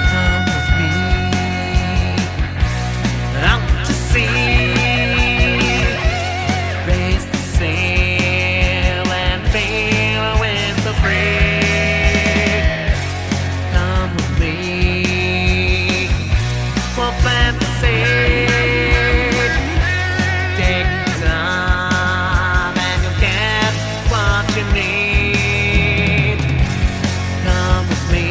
Come with me out to sea. Raise the sail and sail with the free. Come with me. We'll plant the seed. Take the time and you'll get what you need. Come with me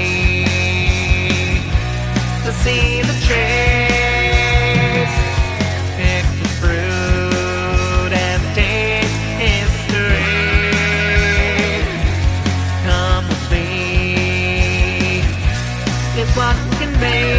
to see the trace. Pick the fruit and taste history. Come with me. It's what can make